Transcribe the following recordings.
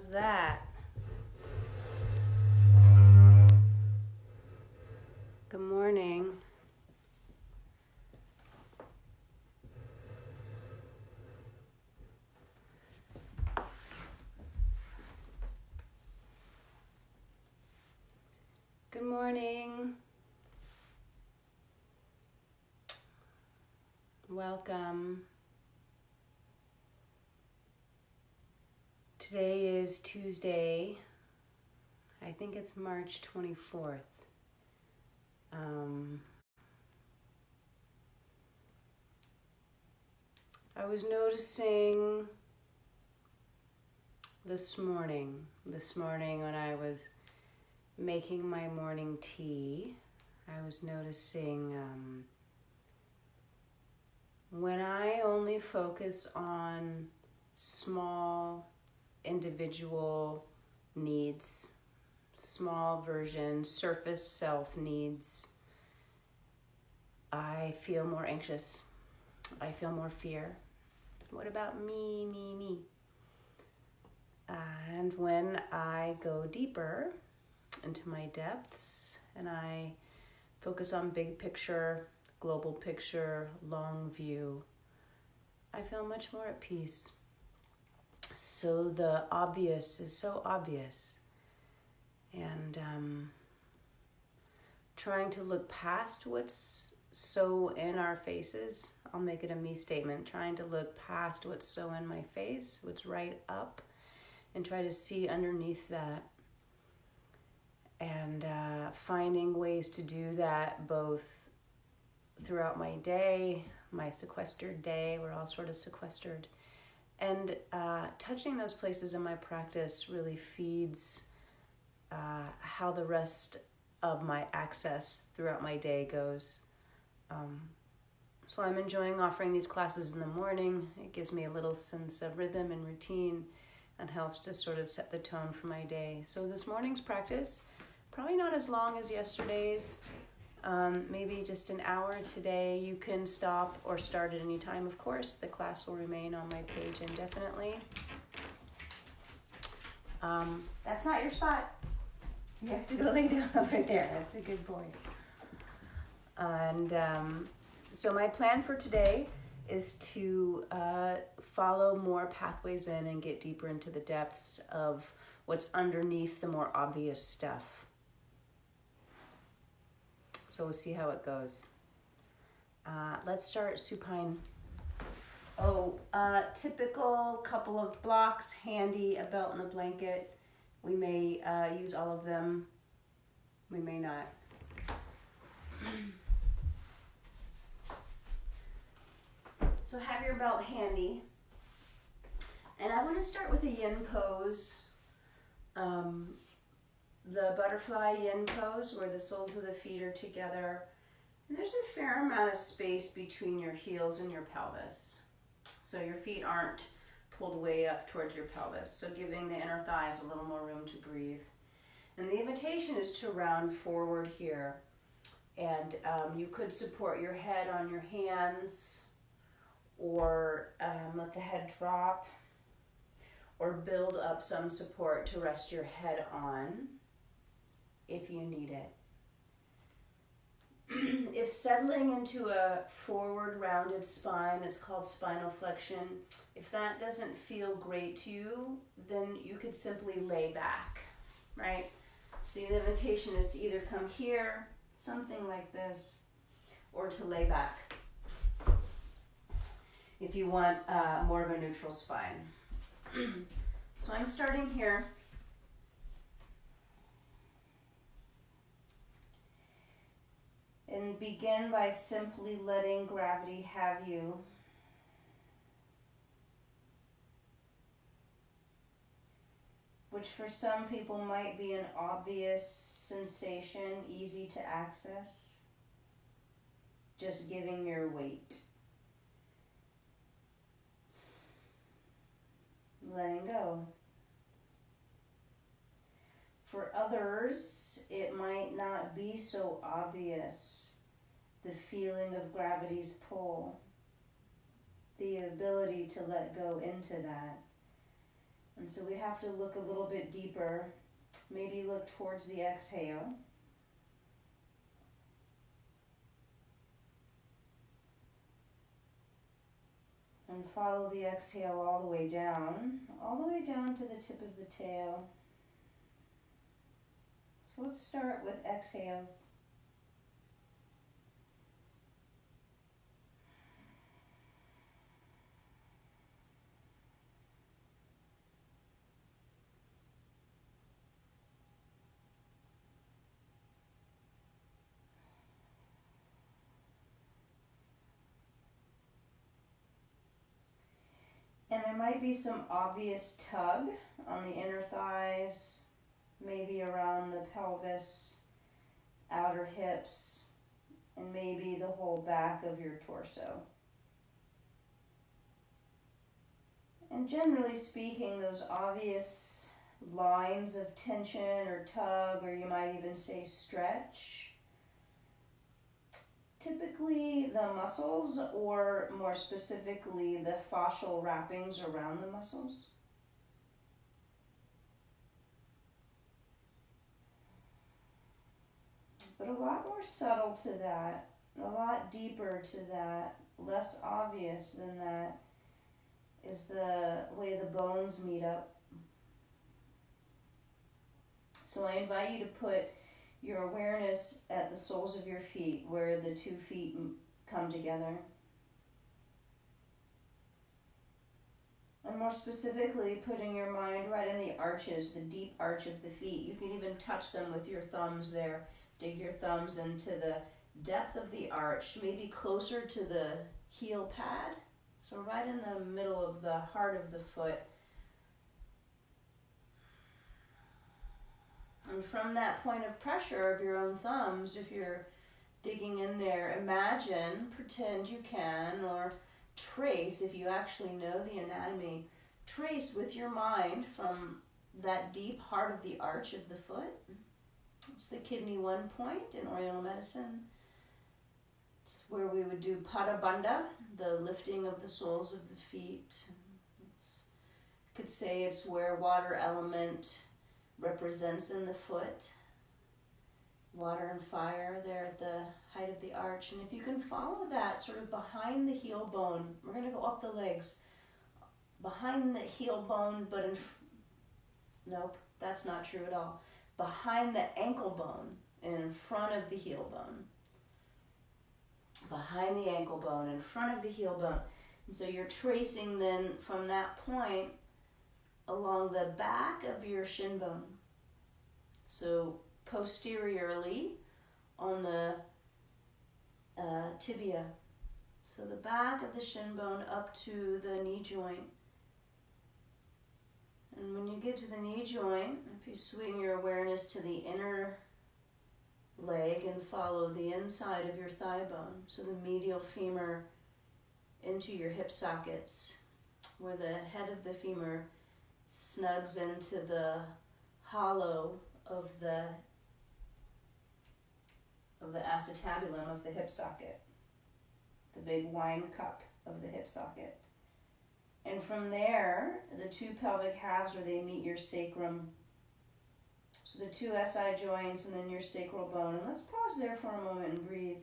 How's that? Good morning. Good morning. Welcome. Today is Tuesday. I think it's March 24th. I was noticing this morning when I was making my morning tea, I was noticing when I only focus on small individual needs, small version, surface self needs, I feel more anxious. I feel more fear. What about me? And when I go deeper into my depths and I focus on big picture, global picture, long view, I feel much more at peace. So the obvious is so obvious. And trying to look past what's so in our faces, I'll make it a me statement, trying to look past what's so in my face, what's right up, and try to see underneath that. And finding ways to do that both throughout my day, my sequestered day, we're all sort of sequestered, and touching those places in my practice really feeds how the rest of my access throughout my day goes. So I'm enjoying offering these classes in the morning. It gives me a little sense of rhythm and routine and helps to sort of set the tone for my day. So this morning's practice, probably not as long as yesterday's, maybe just an hour today. You can stop or start at any time, of course. The class will remain on my page indefinitely. That's not your spot. You have to go lay down over there. That's a good boy. And so my plan for today is to follow more pathways in and get deeper into the depths of what's underneath the more obvious stuff. So we'll see how it goes. Let's start supine. Typical couple of blocks handy, a belt and a blanket. We may use all of them. We may not. So have your belt handy. And I want to start with a yin pose. The butterfly yin pose where the soles of the feet are together. And there's a fair amount of space between your heels and your pelvis. So your feet aren't pulled way up towards your pelvis. So giving the inner thighs a little more room to breathe. And the invitation is to round forward here. And you could support your head on your hands, or let the head drop, or build up some support to rest your head on if you need it. If settling into a forward rounded spine, it's called spinal flexion, if that doesn't feel great to you, then you could simply lay back, right? So the invitation is to either come here, something like this, or to lay back if you want more of a neutral spine. So I'm starting here. And begin by simply letting gravity have you. Which for some people might be an obvious sensation, easy to access. Just giving your weight. Letting go. For others, it might not be so obvious, the feeling of gravity's pull, the ability to let go into that. And so we have to look a little bit deeper. Maybe look towards the exhale. And follow the exhale all the way down to the tip of the tail. So let's start with exhales. And there might be some obvious tug on the inner thighs, maybe around the pelvis, outer hips, and maybe the whole back of your torso. And generally speaking, those obvious lines of tension or tug, or you might even say stretch, typically the muscles, or more specifically the fascial wrappings around the muscles. But a lot more subtle to that, a lot deeper to that, less obvious than that, is the way the bones meet up. So I invite you to put your awareness at the soles of your feet, where the 2 feet come together. And more specifically, putting your mind right in the arches, the deep arch of the feet. You can even touch them with your thumbs there. Dig your thumbs into the depth of the arch, maybe closer to the heel pad. So right in the middle of the heart of the foot. And from that point of pressure of your own thumbs, if you're digging in there, imagine, pretend you can, or trace, if you actually know the anatomy, trace with your mind from that deep heart of the arch of the foot. It's the kidney 1 point in Oriental medicine. It's where we would do pada bandha, the lifting of the soles of the feet. Could say it's where water element represents in the foot. Water and fire there at the height of the arch. And if you can follow that sort of behind the heel bone, we're going to go up the legs. Behind the heel bone, but nope, that's not true at all. Behind the ankle bone and in front of the heel bone. Behind the ankle bone, in front of the heel bone. And so you're tracing then from that point along the back of your shin bone. So posteriorly on the tibia. So the back of the shin bone up to the knee joint. And when you get to the knee joint, if you swing your awareness to the inner leg and follow the inside of your thigh bone, so the medial femur into your hip sockets, where the head of the femur snugs into the hollow of the acetabulum of the hip socket, the big wine cup of the hip socket. And from there, the 2 pelvic halves where they meet your sacrum. So the 2 SI joints and then your sacral bone. And let's pause there for a moment and breathe.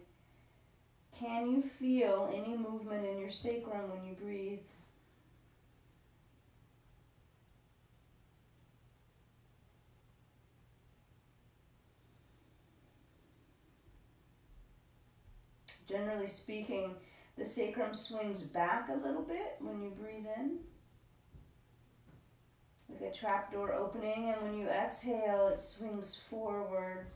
Can you feel any movement in your sacrum when you breathe? Generally speaking, the sacrum swings back a little bit when you breathe in, like a trapdoor opening, and when you exhale, it swings forward.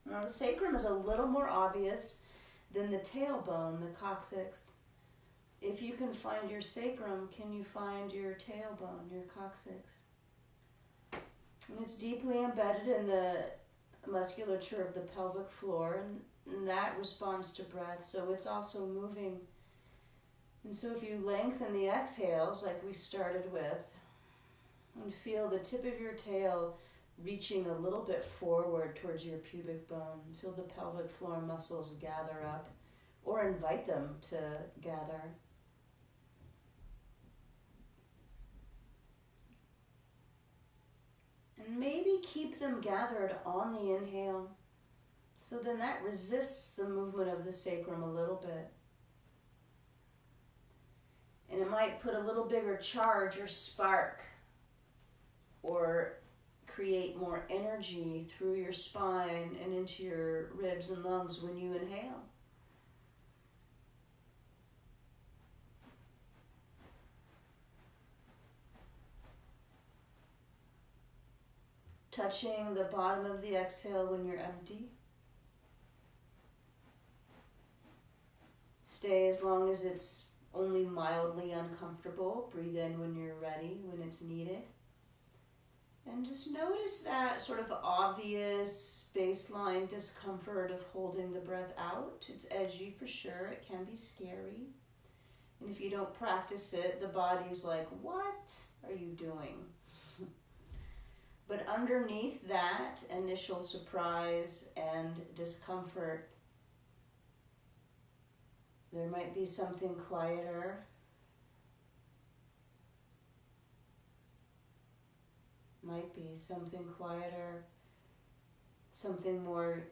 Now, the sacrum is a little more obvious than the tailbone, the coccyx. If you can find your sacrum, can you find your tailbone, your coccyx? And it's deeply embedded in the musculature of the pelvic floor, and that responds to breath, so it's also moving. And so if you lengthen the exhales like we started with, and feel the tip of your tail reaching a little bit forward towards your pubic bone, feel the pelvic floor muscles gather up, or invite them to gather. And maybe keep them gathered on the inhale. So then that resists the movement of the sacrum a little bit. And it might put a little bigger charge or spark or create more energy through your spine and into your ribs and lungs when you inhale. Touching the bottom of the exhale when you're empty. Stay as long as it's only mildly uncomfortable. Breathe in when you're ready, when it's needed. And just notice that sort of obvious baseline discomfort of holding the breath out. It's edgy for sure. It can be scary. And if you don't practice it, the body's like, what are you doing? But underneath that initial surprise and discomfort, there might be something quieter. Might be something quieter, something more,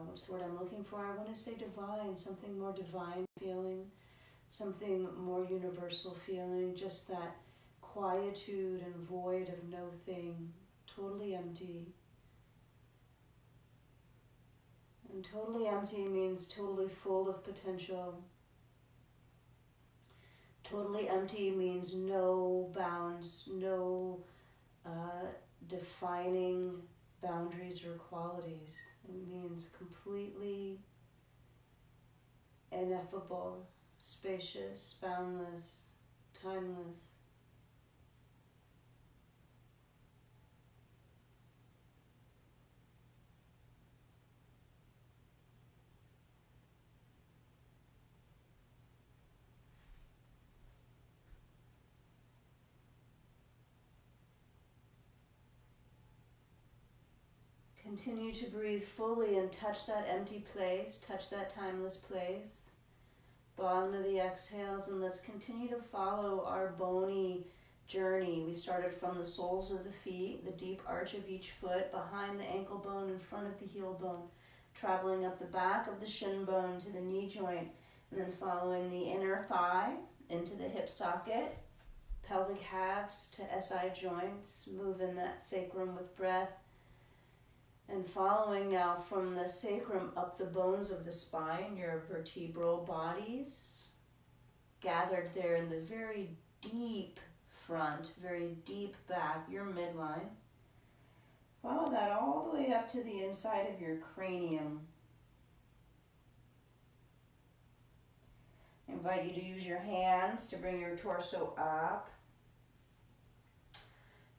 what's the word I'm looking for? I want to say divine, something more divine feeling, something more universal feeling, just that quietude and void of no thing, totally empty. And totally empty means totally full of potential. Totally empty means no bounds, no defining boundaries or qualities. It means completely ineffable, spacious, boundless, timeless. Continue to breathe fully and touch that empty place, touch that timeless place. Bottom of the exhales, and let's continue to follow our bony journey. We started from the soles of the feet, the deep arch of each foot, behind the ankle bone, in front of the heel bone, traveling up the back of the shin bone to the knee joint, and then following the inner thigh into the hip socket, pelvic halves to SI joints, moving that sacrum with breath. And following now from the sacrum up the bones of the spine, your vertebral bodies, gathered there in the very deep front, very deep back, your midline. Follow that all the way up to the inside of your cranium. I invite you to use your hands to bring your torso up.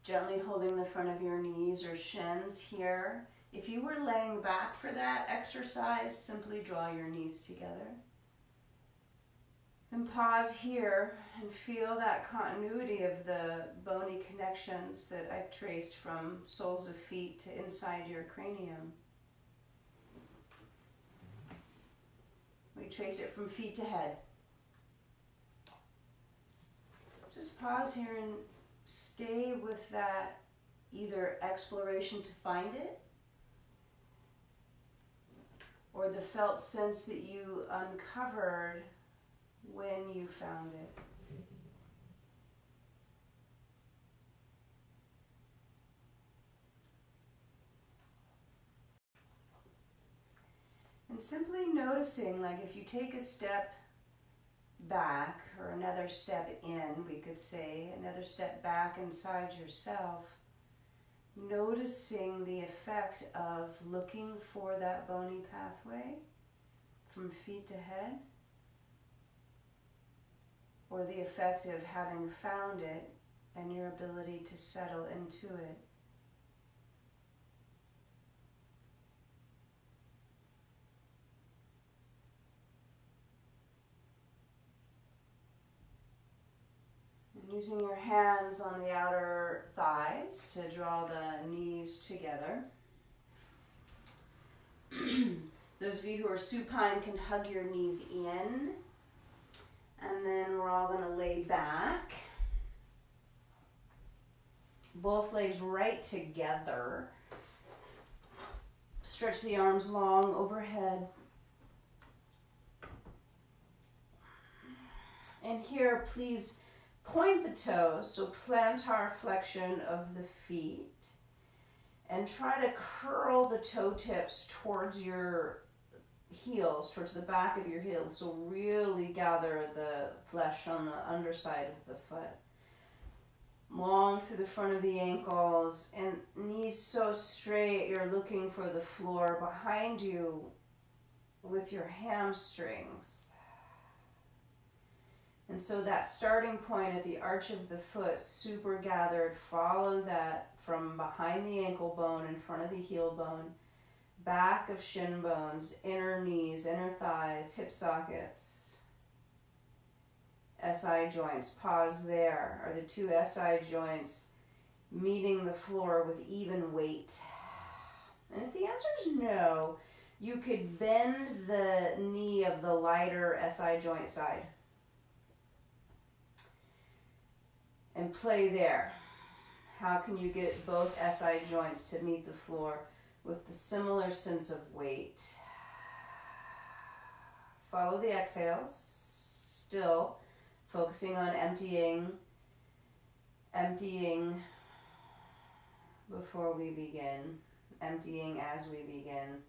Gently holding the front of your knees or shins here. If you were laying back for that exercise, simply draw your knees together. And pause here and feel that continuity of the bony connections that I've traced from soles of feet to inside your cranium. We trace it from feet to head. Just pause here and stay with that either exploration to find it or the felt sense that you uncovered when you found it. And simply noticing, like if you take a step back or another step in, we could say, another step back inside yourself, noticing the effect of looking for that bony pathway from feet to head, or the effect of having found it and your ability to settle into it. Using your hands on the outer thighs to draw the knees together. Those of you who are supine can hug your knees in. And then we're all going to lay back. Both legs right together. Stretch the arms long overhead. And here, please point the toes, so plantar flexion of the feet. And try to curl the toe tips towards your heels, towards the back of your heels. So really gather the flesh on the underside of the foot. Long through the front of the ankles and knees so straight you're looking for the floor behind you with your hamstrings. And so that starting point at the arch of the foot, super gathered, follow that from behind the ankle bone, in front of the heel bone, back of shin bones, inner knees, inner thighs, hip sockets, SI joints. Pause there. Are the two SI joints meeting the floor with even weight? And if the answer is no, you could bend the knee of the lighter SI joint side and play there. How can you get both SI joints to meet the floor with the similar sense of weight? Follow the exhales, still focusing on emptying before we begin, emptying as we begin.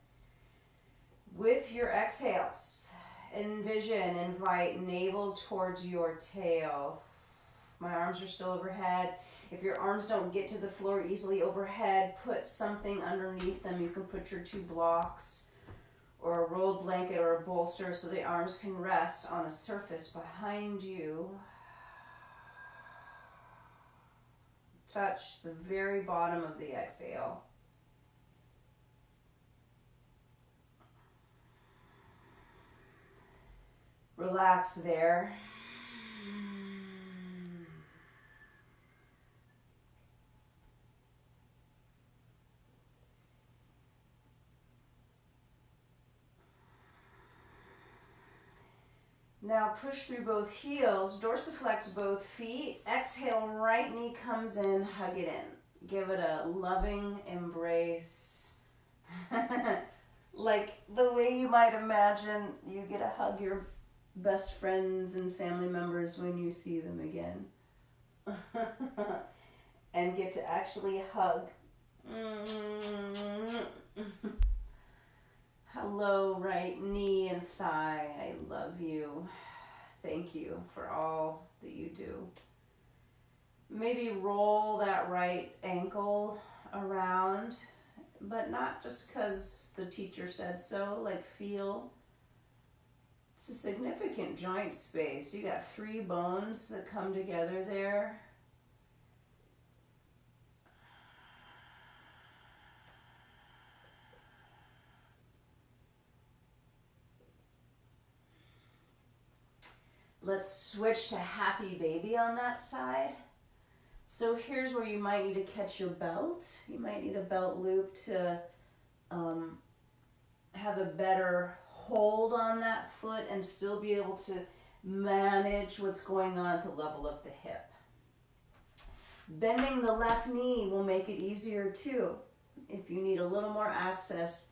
With your exhales, envision, invite navel towards your tail. My arms are still overhead. If your arms don't get to the floor easily overhead, put something underneath them. You can put your two blocks or a rolled blanket or a bolster so the arms can rest on a surface behind you. Touch the very bottom of the exhale. Relax there. Now push through both heels, dorsiflex both feet. Exhale, right knee comes in, hug it in. Give it a loving embrace. Like the way you might imagine you get to hug your best friends and family members when you see them again. And get to actually hug. Hello, right knee and thigh. I love you. Thank you for all that you do. Maybe roll that right ankle around, but not just because the teacher said so. Like, feel it's a significant joint space. You got 3 bones that come together there. Let's switch to happy baby on that side. So here's where you might need to catch your belt. You might need a belt loop to have a better hold on that foot and still be able to manage what's going on at the level of the hip. Bending the left knee will make it easier too. If you need a little more access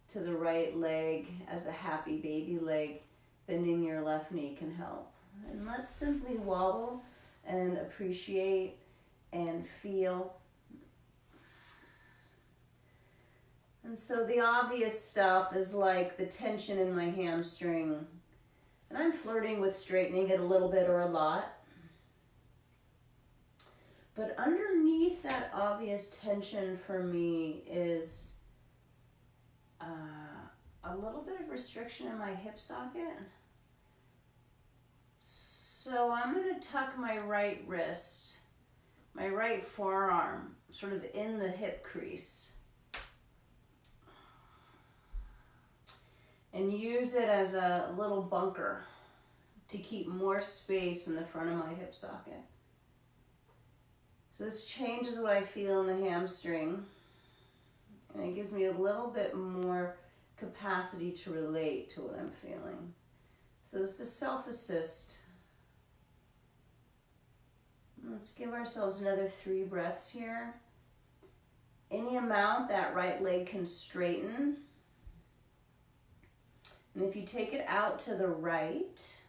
to the right leg as a happy baby leg, bending your left knee can help. And let's simply wallow and appreciate and feel. And so the obvious stuff is like the tension in my hamstring. And I'm flirting with straightening it a little bit or a lot. But underneath that obvious tension for me is a little bit of restriction in my hip socket. So I'm going to tuck my right wrist, my right forearm, sort of in the hip crease. And use it as a little bunker to keep more space in the front of my hip socket. So this changes what I feel in the hamstring. And it gives me a little bit more capacity to relate to what I'm feeling. So this is self-assist. Let's give ourselves another 3 breaths here. Any amount that right leg can straighten. And if you take it out to the right,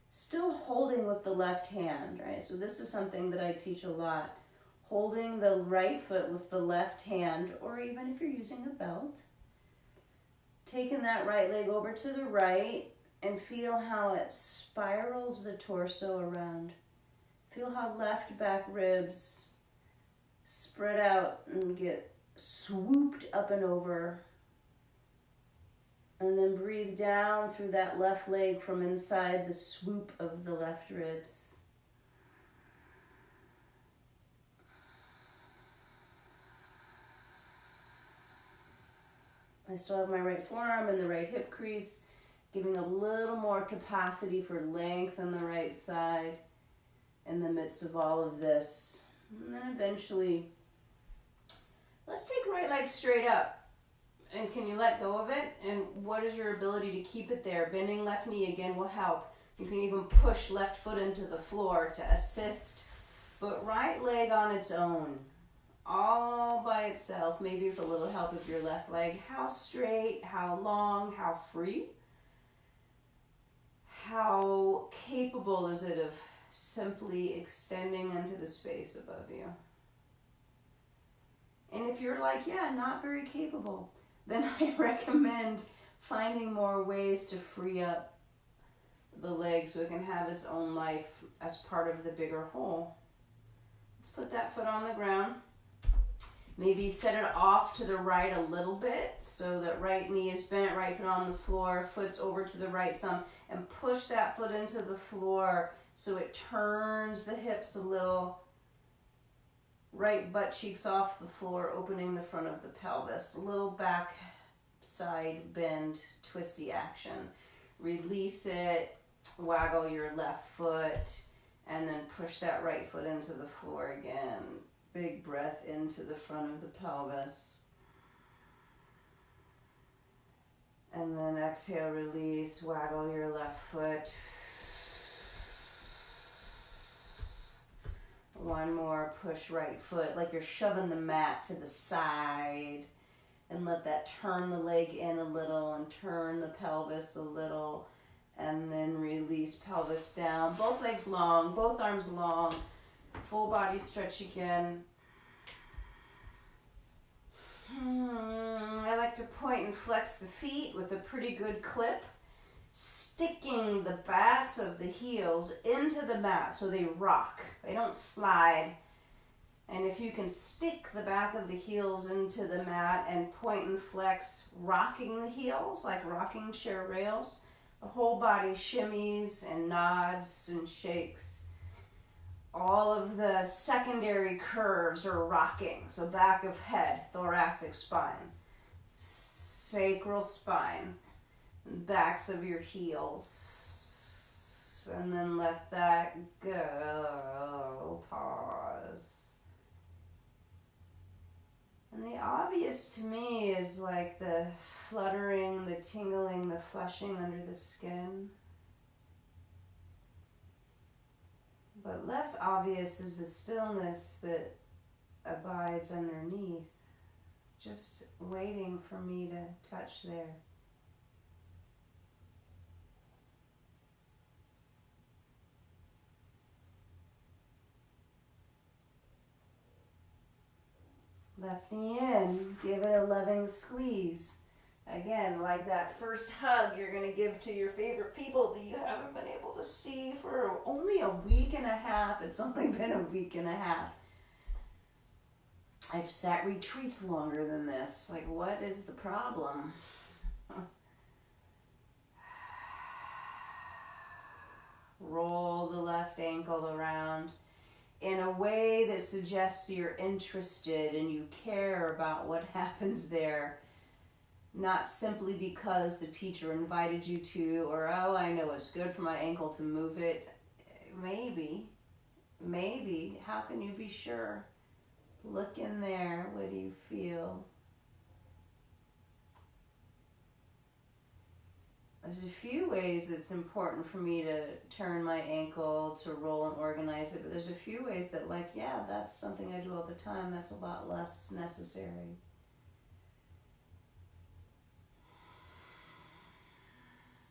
still holding with the left hand, right? So this is something that I teach a lot. Holding the right foot with the left hand, or even if you're using a belt. Taking that right leg over to the right and feel how it spirals the torso around. Feel how left back ribs spread out and get swooped up and over. And then breathe down through that left leg from inside the swoop of the left ribs. I still have my right forearm and the right hip crease, giving a little more capacity for length on the right side in the midst of all of this. And then eventually, let's take right leg straight up. And can you let go of it? And what is your ability to keep it there? Bending left knee again will help. You can even push left foot into the floor to assist. But right leg on its own, all by itself, maybe with a little help of your left leg. How straight, how long, how free? How capable is it of simply extending into the space above you? And if you're like, yeah, not very capable, then I recommend finding more ways to free up the leg so it can have its own life as part of the bigger whole. Let's put that foot on the ground. Maybe set it off to the right a little bit so that right knee is bent, right foot on the floor, foot's over to the right some, and push that foot into the floor so it turns the hips a little. Right butt cheeks off the floor, opening the front of the pelvis. A little back side bend, twisty action. Release it, waggle your left foot, and then push that right foot into the floor again. Big breath into the front of the pelvis. And then exhale, release, waggle your left foot. One more, push right foot like you're shoving the mat to the side, and let that turn the leg in a little and turn the pelvis a little, and then release pelvis down. Both legs long, both arms long, full body stretch again. I like to point and flex the feet with a pretty good clip, sticking the backs of the heels into the mat so they rock. They don't slide. And if you can stick the back of the heels into the mat and point and flex, rocking the heels like rocking chair rails, the whole body shimmies and nods and shakes. All of the secondary curves are rocking. So back of head, thoracic spine, sacral spine, backs of your heels. And then let that go. Pause. And the obvious to me is like the fluttering, the tingling, the flushing under the skin. But less obvious is the stillness that abides underneath, just waiting for me to touch there. Left knee in, give it a loving squeeze. Again, like that first hug you're going to give to your favorite people that you haven't been able to see for only a week and a half. It's only been a week and a half. I've sat retreats longer than this. Like, what is the problem? Roll the left ankle around in a way that suggests you're interested and you care about what happens there. Not simply because the teacher invited you to, or, oh, I know it's good for my ankle to move it. Maybe. How can you be sure? Look in there. What do you feel? There's a few ways that's important for me to turn my ankle, to roll and organize it, but there's a few ways that, like, yeah, that's something I do all the time. That's a lot less necessary.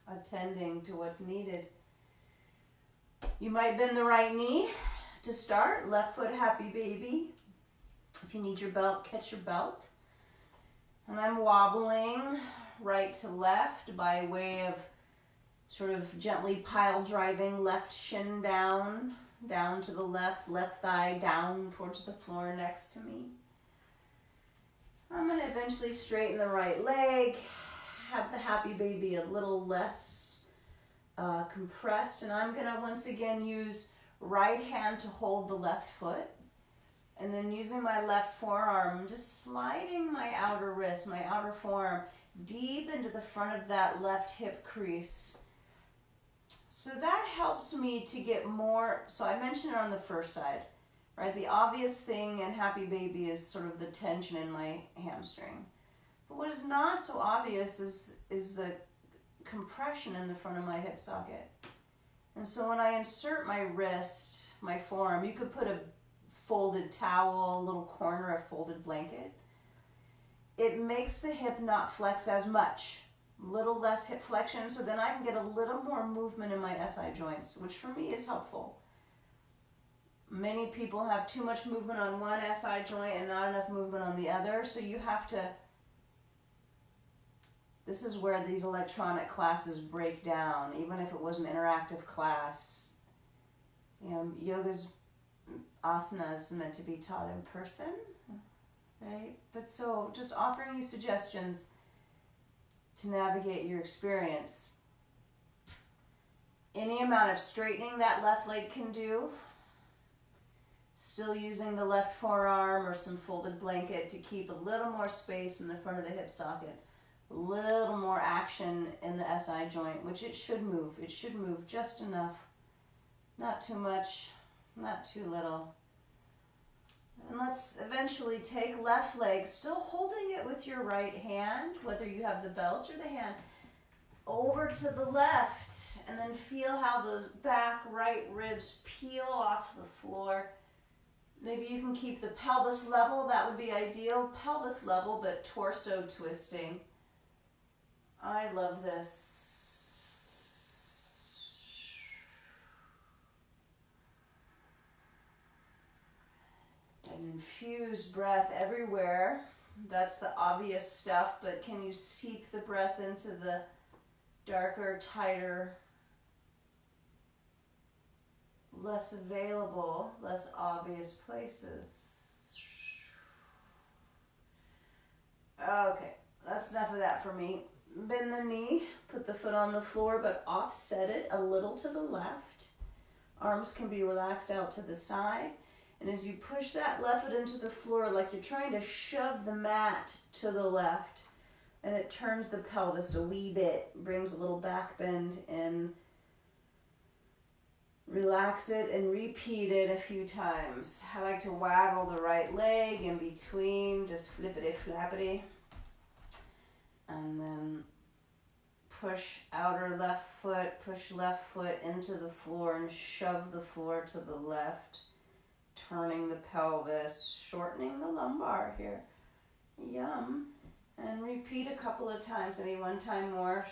Attending to what's needed. You might bend the right knee to start. Left foot, happy baby. If you need your belt, catch your belt. And I'm wobbling right to left by way of sort of gently pile driving left shin down, down to the left thigh down towards the floor next to me. I'm going to eventually straighten the right leg, have the happy baby a little less compressed, and I'm going to once again use right hand to hold the left foot, and then using my left forearm, just sliding my outer wrist, my outer forearm, deep into the front of that left hip crease. So that helps me to get more, so I mentioned it on the first side, right? The obvious thing in happy baby is sort of the tension in my hamstring. But what is not so obvious is the compression in the front of my hip socket. And so when I insert my wrist, my forearm, you could put a folded towel, a little corner, a folded blanket. It makes the hip not flex as much. A little less hip flexion, so then I can get a little more movement in my SI joints, which for me is helpful. Many people have too much movement on one SI joint and not enough movement on the other, so you have to, this is where these electronic classes break down, even if it was an interactive class. You know, yoga's asana is meant to be taught in person, right? But so just offering you suggestions to navigate your experience. Any amount of straightening that left leg can do, still using the left forearm or some folded blanket to keep a little more space in the front of the hip socket, a little more action in the SI joint, which it should move. It should move just enough, not too much, not too little. And let's eventually take left leg, still holding it with your right hand, whether you have the belt or the hand, over to the left, and then feel how those back right ribs peel off the floor. Maybe you can keep the pelvis level, that would be ideal, pelvis level, but torso twisting. I love this. And infuse breath everywhere. That's the obvious stuff, but can you seep the breath into the darker, tighter, less available, less obvious places? Okay, that's enough of that for me. Bend the knee, put the foot on the floor, but offset it a little to the left. Arms can be relaxed out to the side. And as you push that left foot into the floor, like you're trying to shove the mat to the left, and it turns the pelvis a wee bit, brings a little back bend in. Relax it and repeat it a few times. I like to waggle the right leg in between, just flippity flappity. And then push outer left foot, push left foot into the floor and shove the floor to the left. Turning the pelvis, shortening the lumbar here. Yum. And repeat a couple of times, maybe one time more.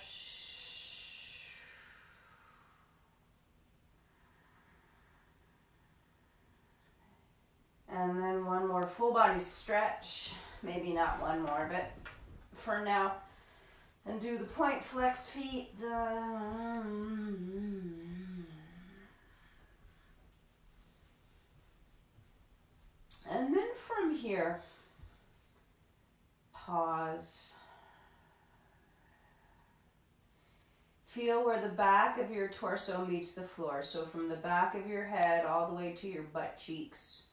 And then one more full body stretch. Maybe not one more, but for now. And do the point flex feet. And then from here, pause. Feel where the back of your torso meets the floor. So from the back of your head all the way to your butt cheeks.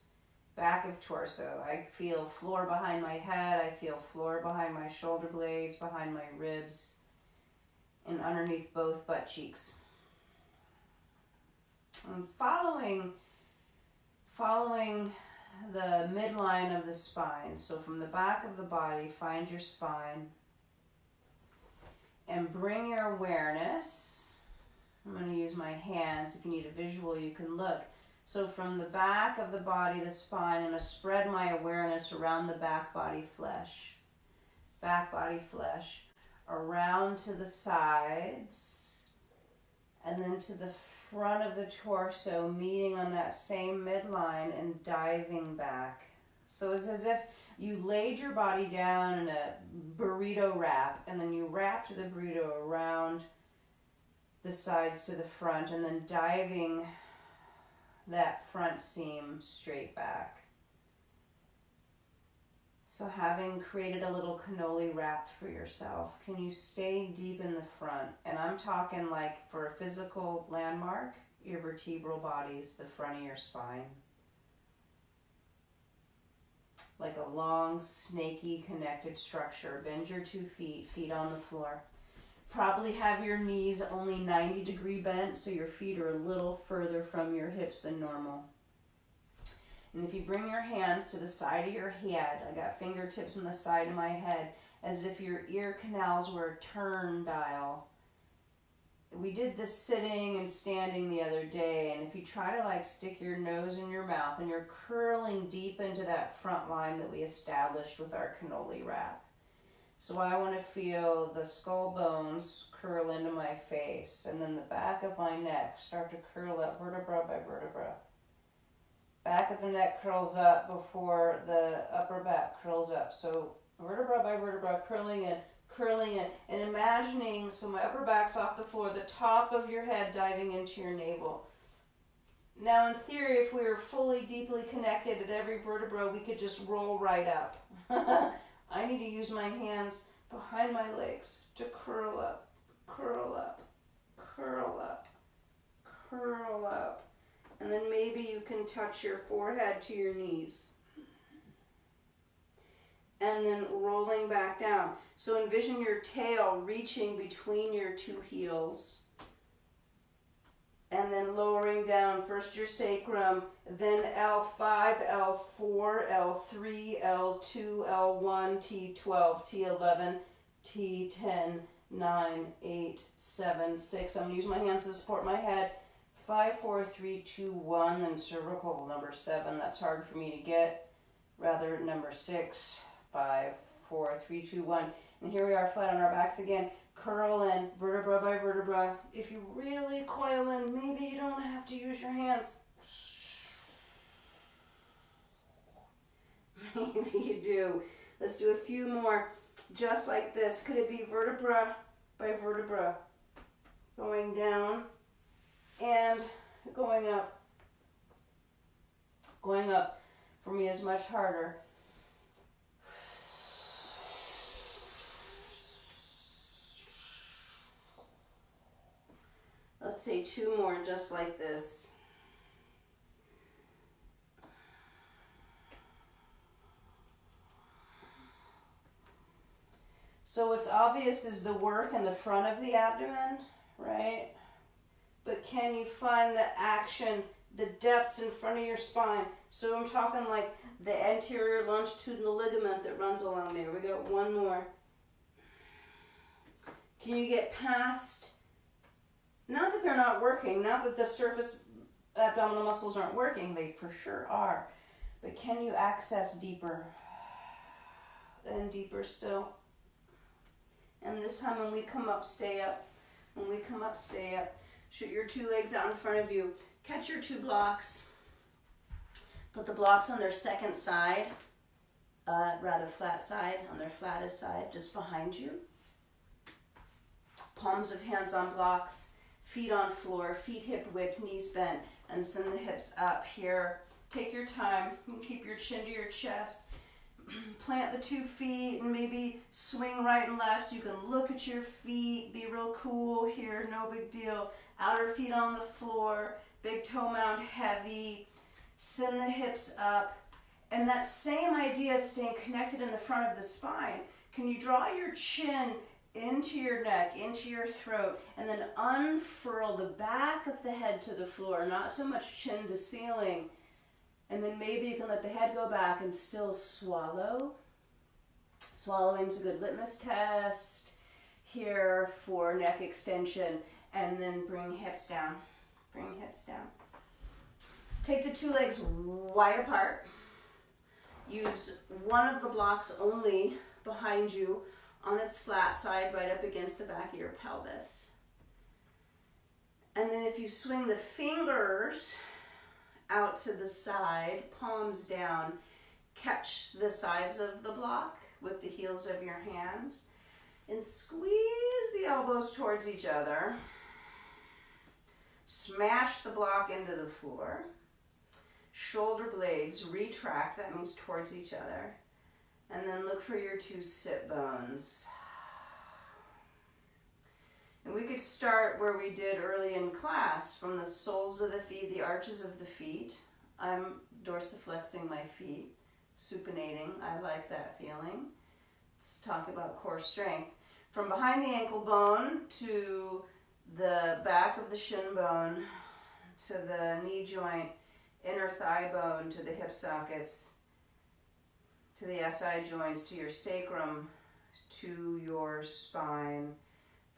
Back of torso. I feel floor behind my head. I feel floor behind my shoulder blades, behind my ribs, and underneath both butt cheeks. And following the midline of the spine. So from the back of the body, find your spine. And bring your awareness. I'm going to use my hands. If you need a visual, you can look. So from the back of the body, the spine, I'm going to spread my awareness around the back body flesh. Back body flesh. Around to the sides. And then to the front of the torso, meeting on that same midline and diving back. So it's as if you laid your body down in a burrito wrap, and then you wrapped the burrito around the sides to the front, and then diving that front seam straight back. So having created a little cannoli wrap for yourself, can you stay deep in the front? And I'm talking like for a physical landmark, your vertebral body's the front of your spine. Like a long, snaky, connected structure. Bend your 2 feet, feet on the floor. Probably have your knees only 90-degree bent, so your feet are a little further from your hips than normal. And if you bring your hands to the side of your head, I got fingertips on the side of my head, as if your ear canals were a turn dial. We did this sitting and standing the other day, and if you try to like stick your nose in your mouth and you're curling deep into that front line that we established with our cannoli wrap. So I want to feel the skull bones curl into my face, and then the back of my neck start to curl up vertebra by vertebra. Back of the neck curls up before the upper back curls up. So vertebra by vertebra, curling in, and imagining, so my upper back's off the floor, the top of your head diving into your navel. Now in theory, if we were fully, deeply connected at every vertebra, we could just roll right up. I need to use my hands behind my legs to curl up, curl up, curl up, curl up. And then maybe you can touch your forehead to your knees. And then rolling back down. So envision your tail reaching between your 2 heels. And then lowering down, first your sacrum, then L5, L4, L3, L2, L1, T12, T11, T10, 9, 8, 7, 6. I'm going to use my hands to support my head. 5, 4, 3, 2, 1, and cervical number 7. That's hard for me to get. Rather number 6, 5, 4, 3, 2, 1. And here we are flat on our backs again. Curl in, vertebra by vertebra. If you really coil in, maybe you don't have to use your hands. Maybe you do. Let's do a few more just like this. Could it be vertebra by vertebra? Going down and going up. Going up for me is much harder. Let's say 2 more just like this. So what's obvious is the work in the front of the abdomen, right? But can you find the action, the depths in front of your spine? So I'm talking like the anterior longitudinal ligament that runs along there. We got 1 more. Can you get past, not that they're not working, not that the surface abdominal muscles aren't working, they for sure are, but can you access deeper and deeper still? And this time when we come up, stay up. When we come up, stay up. Shoot your 2 legs out in front of you. Catch your 2 blocks. Put the blocks on their second side, rather flat side, on their flattest side, just behind you. Palms of hands on blocks, feet on floor, feet hip width, knees bent, and send the hips up here. Take your time. You can keep your chin to your chest. Plant the 2 feet and maybe swing right and left so you can look at your feet, be real cool here, no big deal. Outer feet on the floor, big toe mound heavy, send the hips up. And that same idea of staying connected in the front of the spine, can you draw your chin into your neck, into your throat, and then unfurl the back of the head to the floor, not so much chin to ceiling. And then maybe you can let the head go back and still swallow. Swallowing's a good litmus test. here for neck extension, and then bring hips down. Bring hips down. Take the two legs wide apart. Use one of the blocks only behind you on its flat side, right up against the back of your pelvis. And then if you swing the fingers out to the side, palms down, catch the sides of the block with the heels of your hands, and squeeze the elbows towards each other. Smash the block into the floor. Shoulder blades retract, that means towards each other. And then look for your two sit bones. And we could start where we did early in class, from the soles of the feet, the arches of the feet. I'm dorsiflexing my feet, supinating. I like that feeling. Let's talk about core strength. From behind the ankle bone to the back of the shin bone, to the knee joint, inner thigh bone, to the hip sockets, to the SI joints, to your sacrum, to your spine,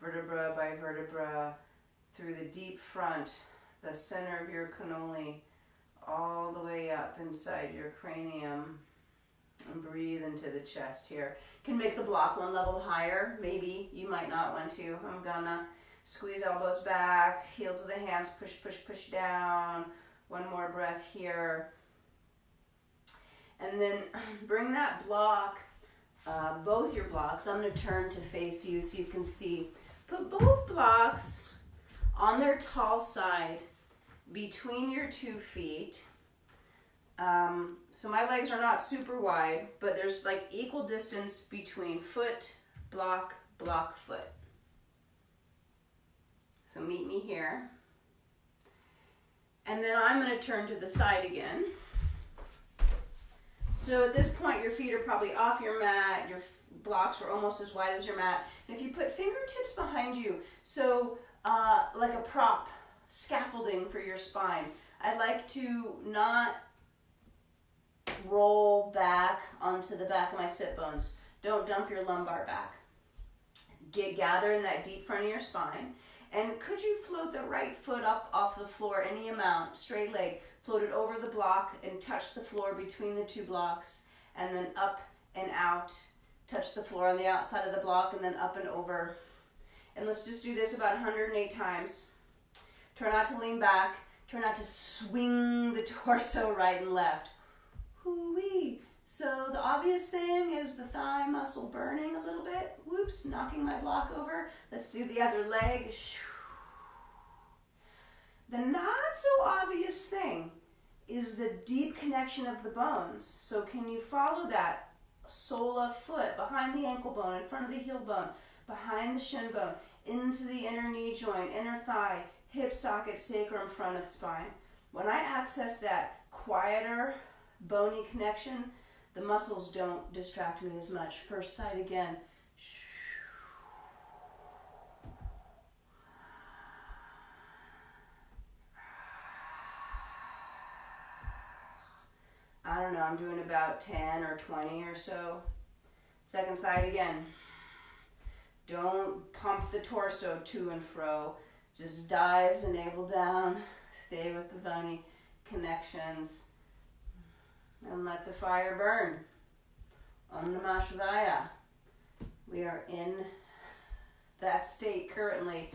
vertebra by vertebra, through the deep front, the center of your cannoli, all the way up inside your cranium. And breathe into the chest here. Can make the block one level higher. Maybe you might not want to. I'm gonna squeeze elbows back, heels of the hands, push, push, push down. One more breath here. And then bring that block, both your blocks, I'm gonna turn to face you so you can see. Put both blocks on their tall side between your 2 feet. So my legs are not super wide, but there's like equal distance between foot, block, block, foot. So meet me here. And then I'm going to turn to the side again. So at this point, your feet are probably off your mat, your blocks are almost as wide as your mat. And if you put fingertips behind you, so like a prop, scaffolding for your spine, I like to not roll back onto the back of my sit bones. Don't dump your lumbar back. Gather in that deep front of your spine. And could you float the right foot up off the floor any amount, straight leg, float it over the block and touch the floor between the 2 blocks, and then up and out, touch the floor on the outside of the block, and then up and over. And let's just do this about 108 times. Try not to lean back. Try not to swing the torso right and left. Hoo-wee. So the obvious thing is the thigh muscle burning a little bit. Whoops, knocking my block over. Let's do the other leg. The not so obvious thing is the deep connection of the bones. So can you follow that? Sole of foot, behind the ankle bone, in front of the heel bone, behind the shin bone, into the inner knee joint, inner thigh, hip socket, sacrum, front of spine. When I access that quieter, bony connection, the muscles don't distract me as much. First side again. I don't know, I'm doing about 10 or 20 or so. Second side again. Don't pump the torso to and fro. Just dive the navel down. Stay with the bony connections. And let the fire burn. Om Namah Shivaya. We are in that state currently.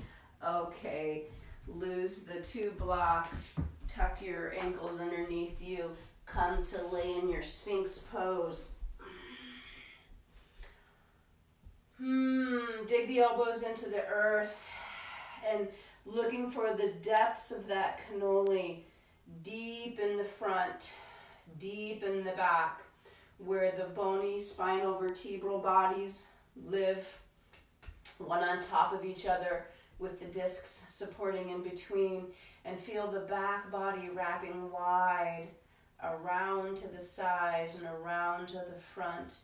Okay, lose the 2 blocks. Tuck your ankles underneath you. Come to lay in your Sphinx pose. Dig the elbows into the earth and looking for the depths of that cannoli, deep in the front, deep in the back, where the bony spinal vertebral bodies live, one on top of each other with the discs supporting in between, and feel the back body wrapping wide around to the sides and around to the front,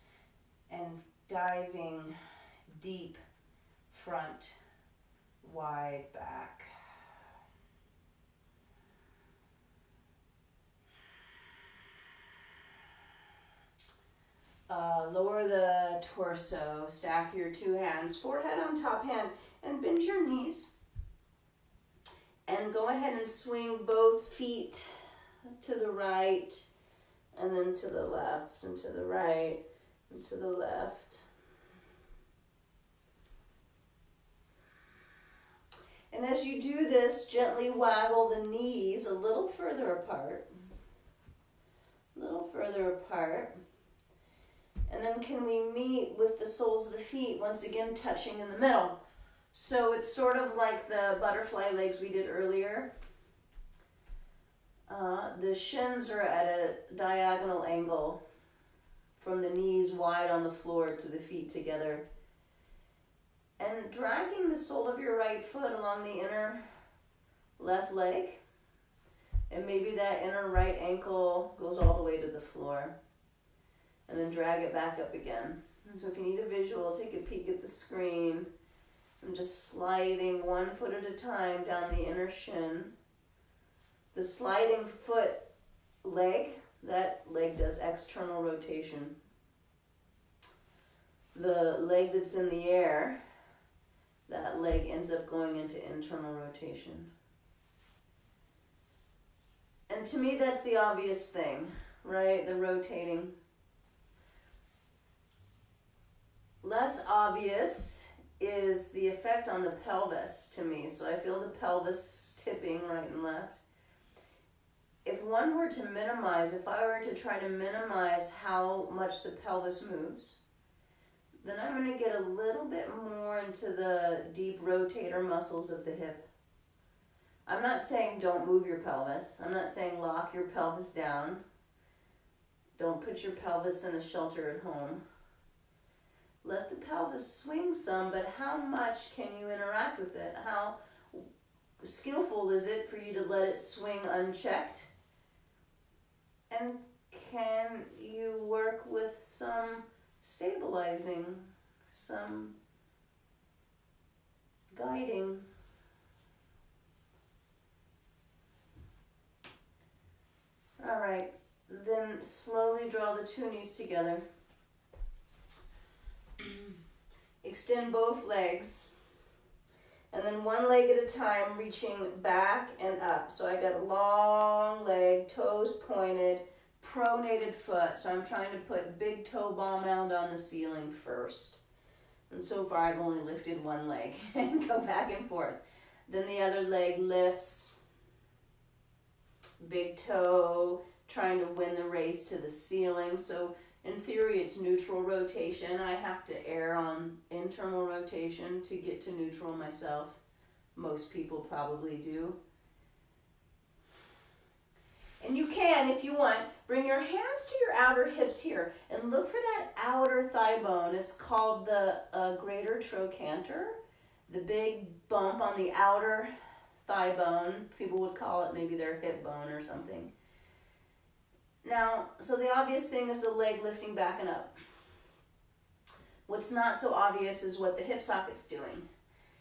and diving deep front, wide back. Lower the torso. Stack your two hands, forehead on top hand, and bend your knees. And go ahead and swing both feet to the right, and then to the left, and to the right, and to the left. And as you do this, gently waggle the knees a little further apart. A little further apart. And then can we meet with the soles of the feet, once again touching in the middle. So it's sort of like the butterfly legs we did earlier. The shins are at a diagonal angle from the knees wide on the floor to the feet together. And dragging the sole of your right foot along the inner left leg. And maybe that inner right ankle goes all the way to the floor. And then drag it back up again. And so if you need a visual, take a peek at the screen. I'm just sliding one foot at a time down the inner shin. The sliding foot leg, that leg does external rotation. The leg that's in the air, that leg ends up going into internal rotation. And to me, that's the obvious thing, right? The rotating. Less obvious is the effect on the pelvis to me. So I feel the pelvis tipping right and left. If one were to minimize, if I were to try to minimize how much the pelvis moves, then I'm going to get a little bit more into the deep rotator muscles of the hip. I'm not saying don't move your pelvis. I'm not saying lock your pelvis down. Don't put your pelvis in a shelter at home. Let the pelvis swing some, but how much can you interact with it? How skillful is it for you to let it swing unchecked? And can you work with some stabilizing, some guiding? All right, then slowly draw the two knees together. Extend both legs. And then one leg at a time, reaching back and up. So I got a long leg, toes pointed, pronated foot. So I'm trying to put big toe ball mound on the ceiling first. And so far I've only lifted one leg and go back and forth. Then the other leg lifts, big toe, trying to win the race to the ceiling. So in theory, it's neutral rotation. I have to err on internal rotation to get to neutral myself. Most people probably do. And you can, if you want, bring your hands to your outer hips here and look for that outer thigh bone. It's called the greater trochanter, the big bump on the outer thigh bone. People would call it maybe their hip bone or something. Now, so the obvious thing is the leg lifting back and up. What's not so obvious is what the hip socket's doing.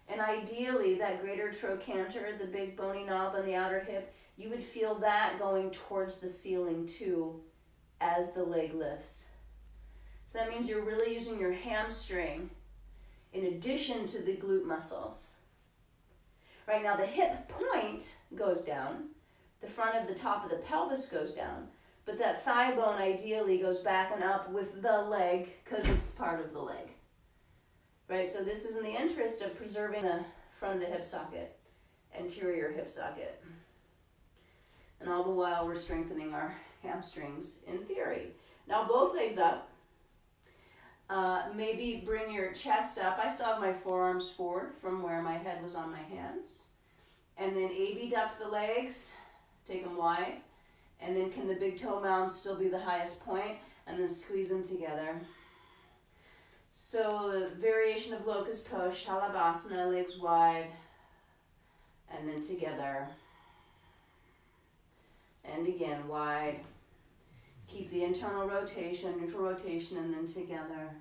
And ideally, that greater trochanter, the big bony knob on the outer hip, you would feel that going towards the ceiling too as the leg lifts. So that means you're really using your hamstring in addition to the glute muscles. Right now, the hip point goes down. The front of the top of the pelvis goes down. But that thigh bone ideally goes back and up with the leg because it's part of the leg. Right, so this is in the interest of preserving the front of the hip socket, anterior hip socket. And all the while we're strengthening our hamstrings in theory. Now both legs up. Maybe bring your chest up. I still have my forearms forward from where my head was on my hands. And then A-B up the legs, take them wide. And then can the big toe mound still be the highest point? And then squeeze them together. So the variation of locust pose, Shalabhasana, legs wide. And then together. And again, wide. Keep the internal rotation, neutral rotation, and then together.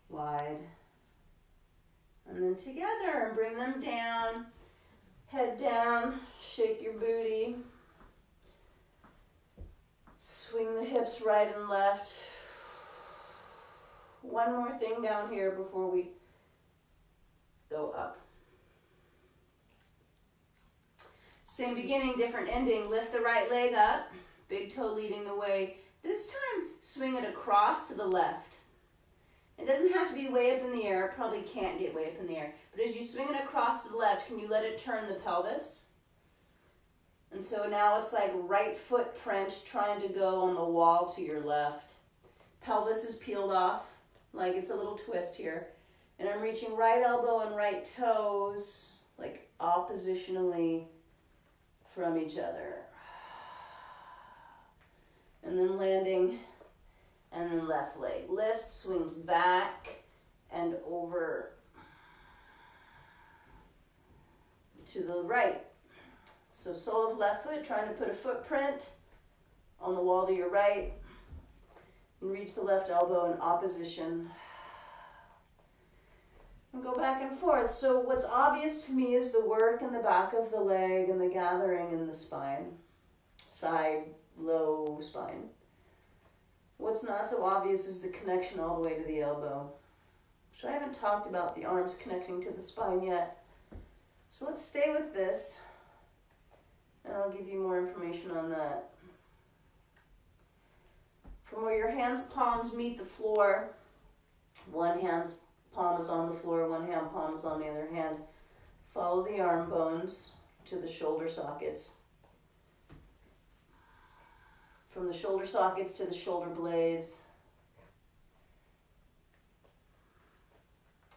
Wide. And then together. And bring them down. Head down. Shake your booty. Swing the hips right and left. One more thing down here before we go up. Same beginning, different ending. Lift the right leg up, big toe leading the way. This time, swing it across to the left. It doesn't have to be way up in the air. It probably can't get way up in the air. But as you swing it across to the left, can you let it turn the pelvis? And so now it's like right footprint trying to go on the wall to your left. Pelvis is peeled off, like it's a little twist here. And I'm reaching right elbow and right toes, like oppositionally from each other. And then landing, and then left leg lifts, swings back and over to the right. So sole of left foot, trying to put a footprint on the wall to your right. And reach the left elbow in opposition. And go back and forth. So what's obvious to me is the work in the back of the leg and the gathering in the spine. Side, low spine. What's not so obvious is the connection all the way to the elbow. So I haven't talked about the arms connecting to the spine yet. So let's stay with this. And I'll give you more information on that. From where your hands' palms meet the floor, one hand's palm is on the floor, one hand palm is on the other hand. Follow the arm bones to the shoulder sockets. From the shoulder sockets to the shoulder blades.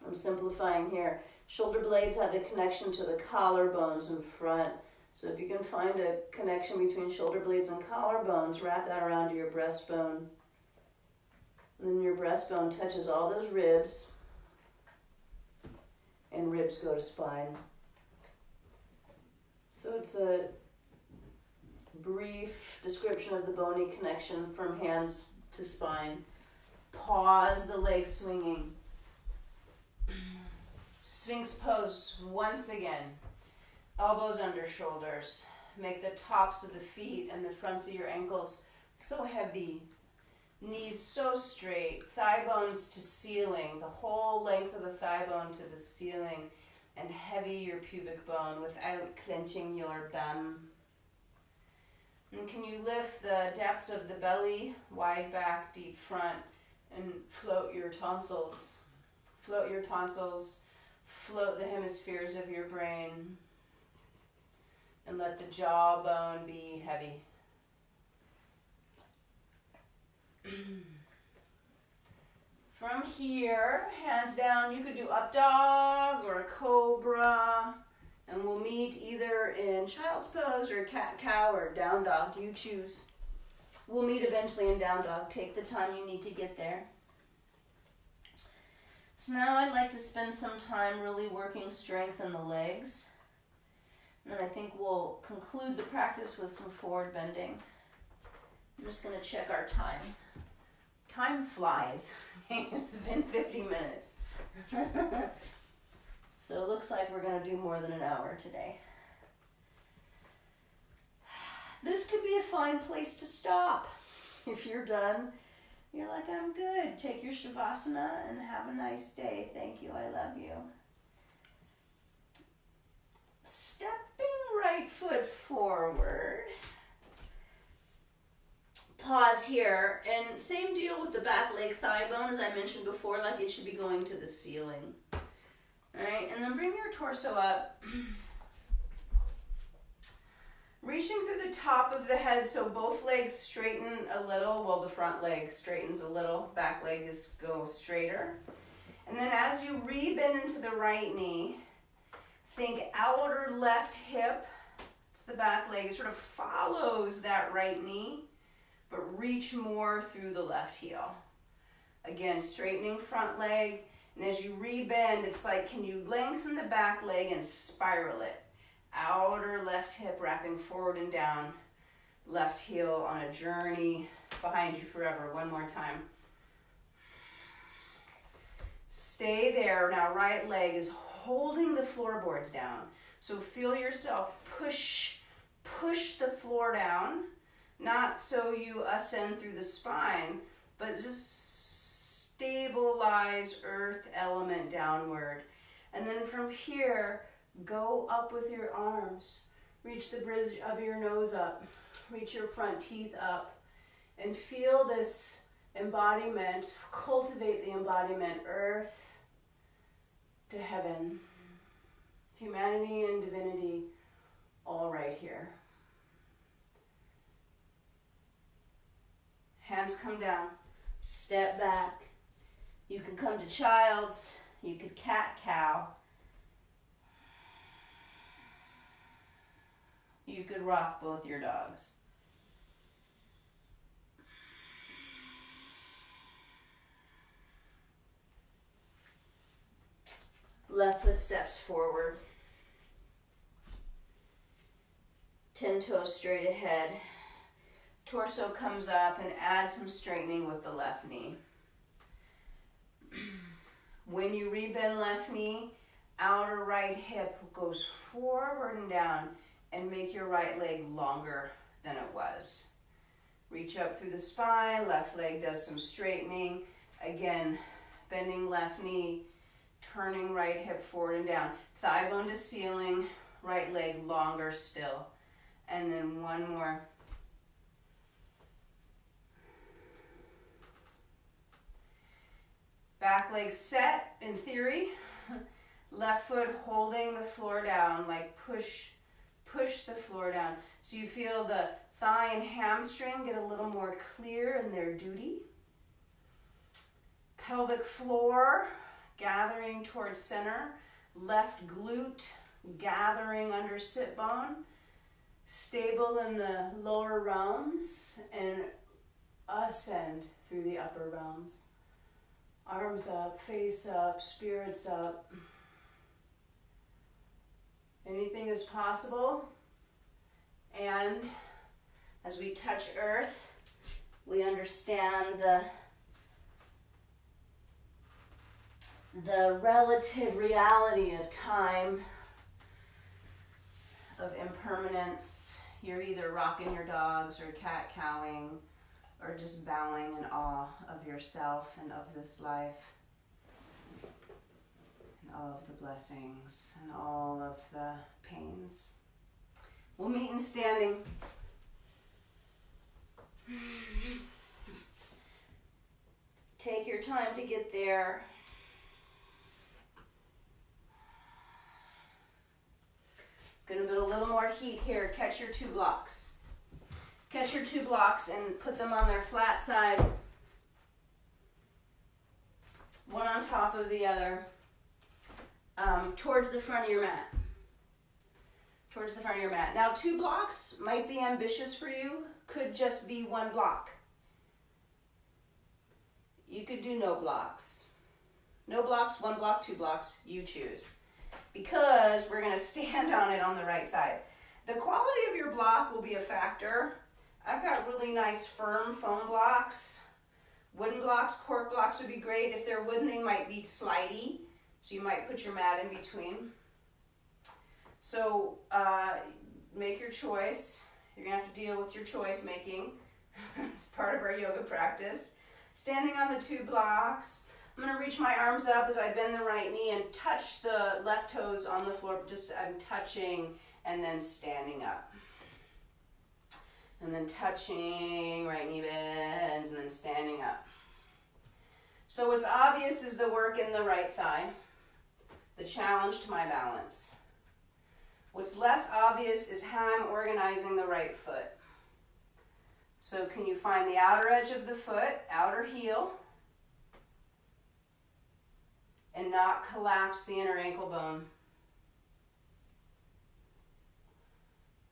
I'm simplifying here. Shoulder blades have a connection to the collarbones in front. So if you can find a connection between shoulder blades and collarbones, wrap that around your breastbone. And then your breastbone touches all those ribs, and ribs go to spine. So it's a brief description of the bony connection from hands to spine. Pause the legs swinging. Sphinx pose once again. Elbows under shoulders. Make the tops of the feet and the fronts of your ankles so heavy. Knees so straight. Thigh bones to ceiling. The whole length of the thigh bone to the ceiling. And heavy your pubic bone without clenching your bum. And can you lift the depths of the belly, wide back, deep front, and float your tonsils. Float your tonsils. Float the hemispheres of your brain. And let the jawbone be heavy. From here, hands down, you could do up dog or a cobra. And we'll meet either in child's pose or cat-cow or down dog. You choose. We'll meet eventually in down dog. Take the time you need to get there. So now I'd like to spend some time really working strength in the legs. And then I think we'll conclude the practice with some forward bending. I'm just going to check our time. Time flies. It's been 50 minutes. So it looks like we're going to do more than an hour today. This could be a fine place to stop. If you're done, you're like, I'm good. Take your Shavasana and have a nice day. Thank you. I love you. Stepping right foot forward. Pause here. And same deal with the back leg thigh bone as I mentioned before, like it should be going to the ceiling. Alright, and then bring your torso up. Reaching through the top of the head so both legs straighten a little. Well, the front leg straightens a little. Back leg goes straighter. And then as you re-bend into the right knee, think outer left hip. It's the back leg. It sort of follows that right knee, but reach more through the left heel. Again, straightening front leg. And as you re-bend, it's like, can you lengthen the back leg and spiral it? Outer left hip wrapping forward and down. Left heel on a journey behind you forever. One more time. Stay there. Now right leg is holding the floorboards down. So feel yourself push the floor down. Not so you ascend through the spine, but just stable visualize earth element downward. And then from here, go up with your arms. Reach the bridge of your nose up. Reach your front teeth up. And feel this embodiment, cultivate the embodiment, earth to heaven. Humanity and divinity, all right here. Hands come down, step back. You can come to child's, you could cat-cow. You could rock both your dogs. Left foot steps forward. 10 toes straight ahead. Torso comes up and add some straightening with the left knee. When you rebend left knee, outer right hip goes forward and down and make your right leg longer than it was. Reach up through the spine, left leg does some straightening. Again, bending left knee, turning right hip forward and down. Thigh bone to ceiling, right leg longer still. And then one more. Back leg set in theory. Left foot holding the floor down, like push the floor down. So you feel the thigh and hamstring get a little more clear in their duty. Pelvic floor gathering towards center. Left glute gathering under sit bone. Stable in the lower realms and ascend through the upper realms. Arms up, face up, spirits up. Anything is possible. And as we touch earth, we understand the relative reality of time, of impermanence. You're either rocking your dogs or cat-cowing or just bowing in awe of yourself and of this life and all of the blessings and all of the pains. We'll meet in standing. Take your time to get there. Gonna put a little more heat here. Catch your 2 blocks. Catch your 2 blocks and put them on their flat side. One on top of the other. Towards the front of your mat. Towards the front of your mat. Now 2 blocks might be ambitious for you. Could just be 1 block. You could do no blocks. No blocks, 1 block, 2 blocks, you choose. Because we're gonna stand on it on the right side. The quality of your block will be a factor. I've got really nice firm foam blocks. Wooden blocks, cork blocks would be great. If they're wooden, they might be slidey. So you might put your mat in between. So make your choice. You're gonna have to deal with your choice making. It's part of our yoga practice. Standing on the 2 blocks. I'm gonna reach my arms up as I bend the right knee and touch the left toes on the floor. I'm touching and then standing up. And then touching, right knee bends, and then standing up. So what's obvious is the work in the right thigh, the challenge to my balance. What's less obvious is how I'm organizing the right foot. So can you find the outer edge of the foot, outer heel, and not collapse the inner ankle bone?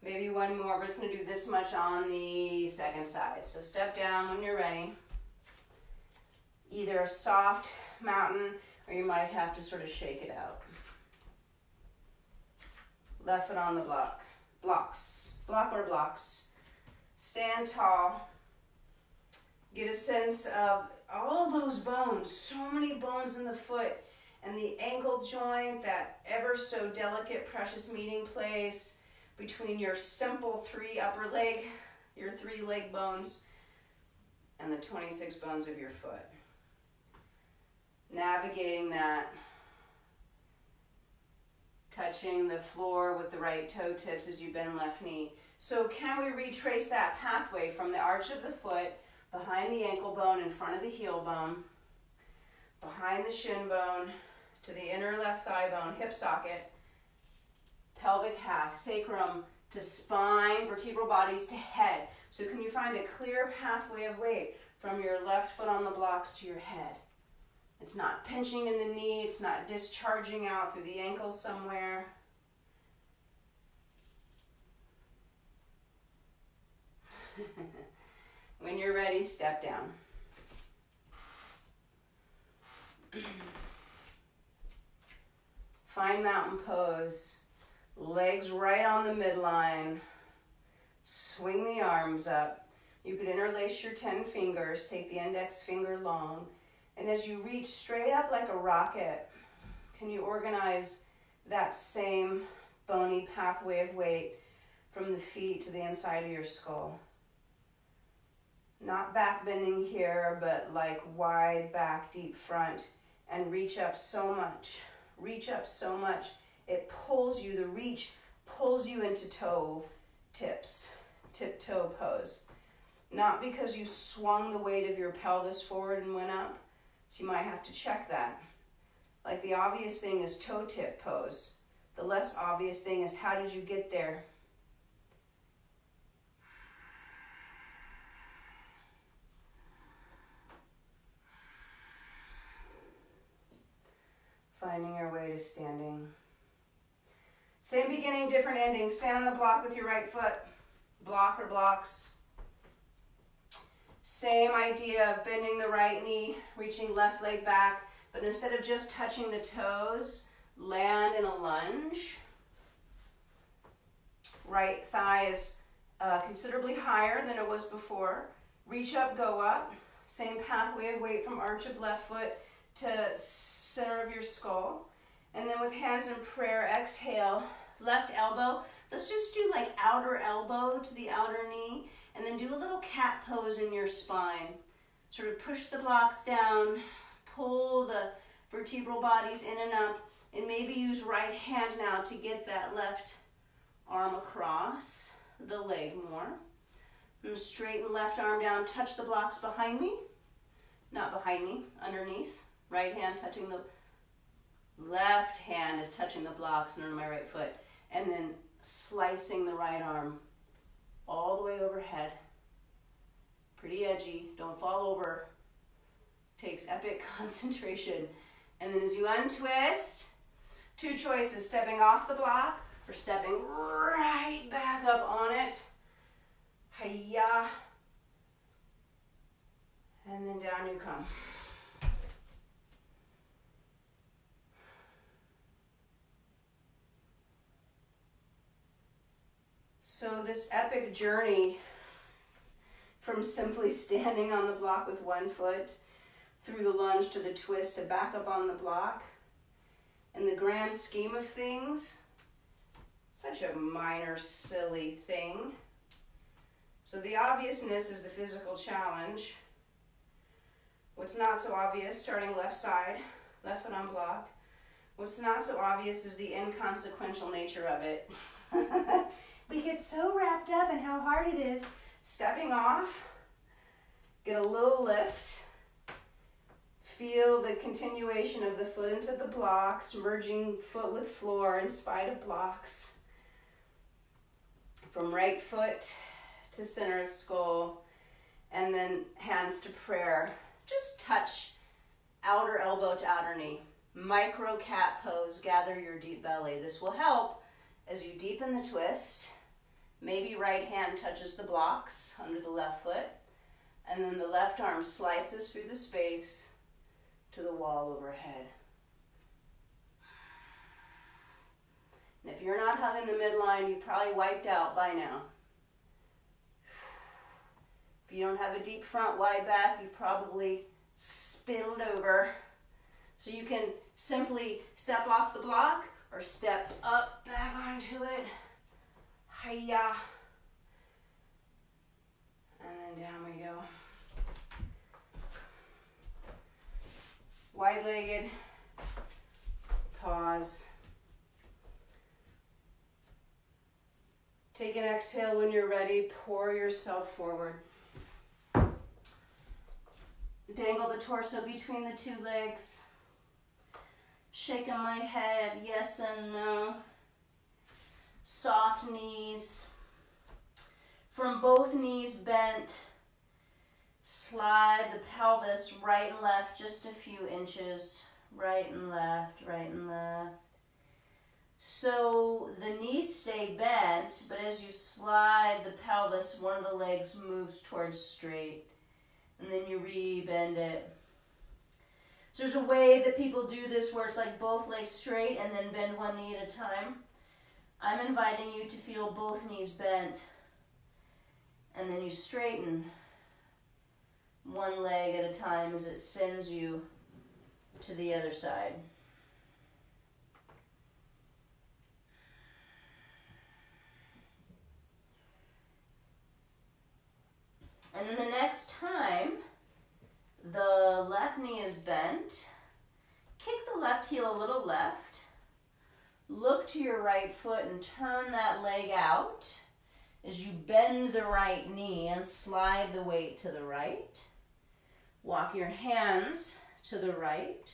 Maybe one more. We're just going to do this much on the second side. So step down when you're ready. Either a soft mountain or you might have to sort of shake it out. Left foot on the block. Blocks. Block or blocks. Stand tall. Get a sense of all those bones. So many bones in the foot. And the ankle joint, that ever so delicate, precious meeting place between your simple 3 upper leg, your 3 leg bones, and the 26 bones of your foot. navigating that, touching the floor with the right toe tips as you bend left knee. So can we retrace that pathway from the arch of the foot, behind the ankle bone, in front of the heel bone, behind the shin bone, to the inner left thigh bone, hip socket, pelvic half, sacrum to spine, vertebral bodies to head. So can you find a clear pathway of weight from your left foot on the blocks to your head? It's not pinching in the knee, it's not discharging out through the ankle somewhere. When you're ready, step down. Find mountain pose. Legs right on the midline. Swing the arms up. You could interlace your 10 fingers, take the index finger long, and as you reach straight up like a rocket, can you organize that same bony pathway of weight from the feet to the inside of your skull? Not back bending here, but like wide back, deep front, and reach up so much. Reach up so much. It pulls you, the reach pulls you into toe tips, tiptoe pose. Not because you swung the weight of your pelvis forward and went up. So you might have to check that. Like the obvious thing is toe tip pose. The less obvious thing is how did you get there? Finding your way to standing. Same beginning, different ending. Stand on the block with your right foot. Block or blocks. Same idea of bending the right knee, reaching left leg back, but instead of just touching the toes, land in a lunge. Right thigh is considerably higher than it was before. Reach up, go up. Same pathway of weight from arch of left foot to center of your skull. And then with hands in prayer, exhale, left elbow. Let's just do like outer elbow to the outer knee, and then do a little cat pose in your spine. Sort of push the blocks down, pull the vertebral bodies in and up, and maybe use right hand now to get that left arm across the leg more. And straighten left arm down, touch the blocks behind me. Not behind me, underneath. Right hand touching the left hand is touching the blocks under my right foot. And then slicing the right arm all the way overhead. Pretty edgy, don't fall over. Takes epic concentration. And then as you untwist, two choices, stepping off the block or stepping right back up on it. Hiya. And then down you come. So this epic journey from simply standing on the block with one foot, through the lunge to the twist to back up on the block, in the grand scheme of things, such a minor, silly thing. So the obviousness is the physical challenge. What's not so obvious, starting left side, left foot on block. What's not so obvious is the inconsequential nature of it. We get so wrapped up in how hard it is. Stepping off, get a little lift. Feel the continuation of the foot into the blocks, merging foot with floor in spite of blocks. From right foot to center of skull, and then hands to prayer. Just touch outer elbow to outer knee. Micro cat pose, gather your deep belly. This will help as you deepen the twist. Maybe right hand touches the blocks under the left foot, and then the left arm slices through the space to the wall overhead. And if you're not hugging the midline, you've probably wiped out by now. If you don't have a deep front, wide back, you've probably spilled over. So you can simply step off the block or step up back onto it. Hiya. And then down we go. Wide-legged, pause. Take an exhale when you're ready, pour yourself forward. Dangle the torso between the two legs. Shaking my head, yes and no. Soft knees. From both knees bent, slide the pelvis right and left just a few inches. Right and left, right and left. So the knees stay bent, but as you slide the pelvis, one of the legs moves towards straight. And then you re-bend it. So there's a way that people do this where it's like both legs straight and then bend one knee at a time. I'm inviting you to feel both knees bent. And then you straighten one leg at a time as it sends you to the other side. And then the next time the left knee is bent, kick the left heel a little left, look to your right foot and turn that leg out as you bend the right knee and slide the weight to the right. Walk your hands to the right.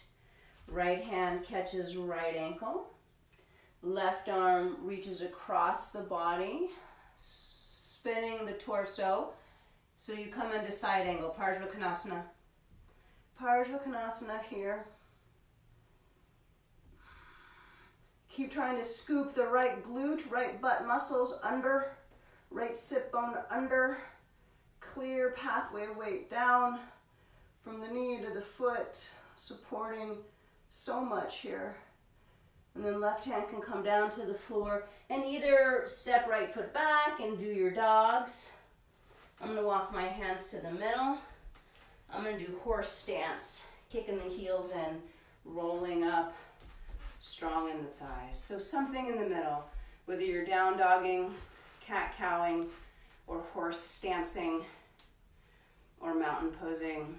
Right hand catches right ankle. Left arm reaches across the body, spinning the torso. So you come into side angle, Parsvakonasana. Parsvakonasana here. Keep trying to scoop the right glute, right butt muscles under, right sit bone under. Clear pathway of weight down from the knee to the foot, supporting so much here. And then left hand can come down to the floor and either step right foot back and do your dogs. I'm going to walk my hands to the middle. I'm going to do horse stance, kicking the heels in, rolling up, strong in the thighs. So something in the middle, whether you're down dogging, cat cowing, or horse stancing, or mountain posing.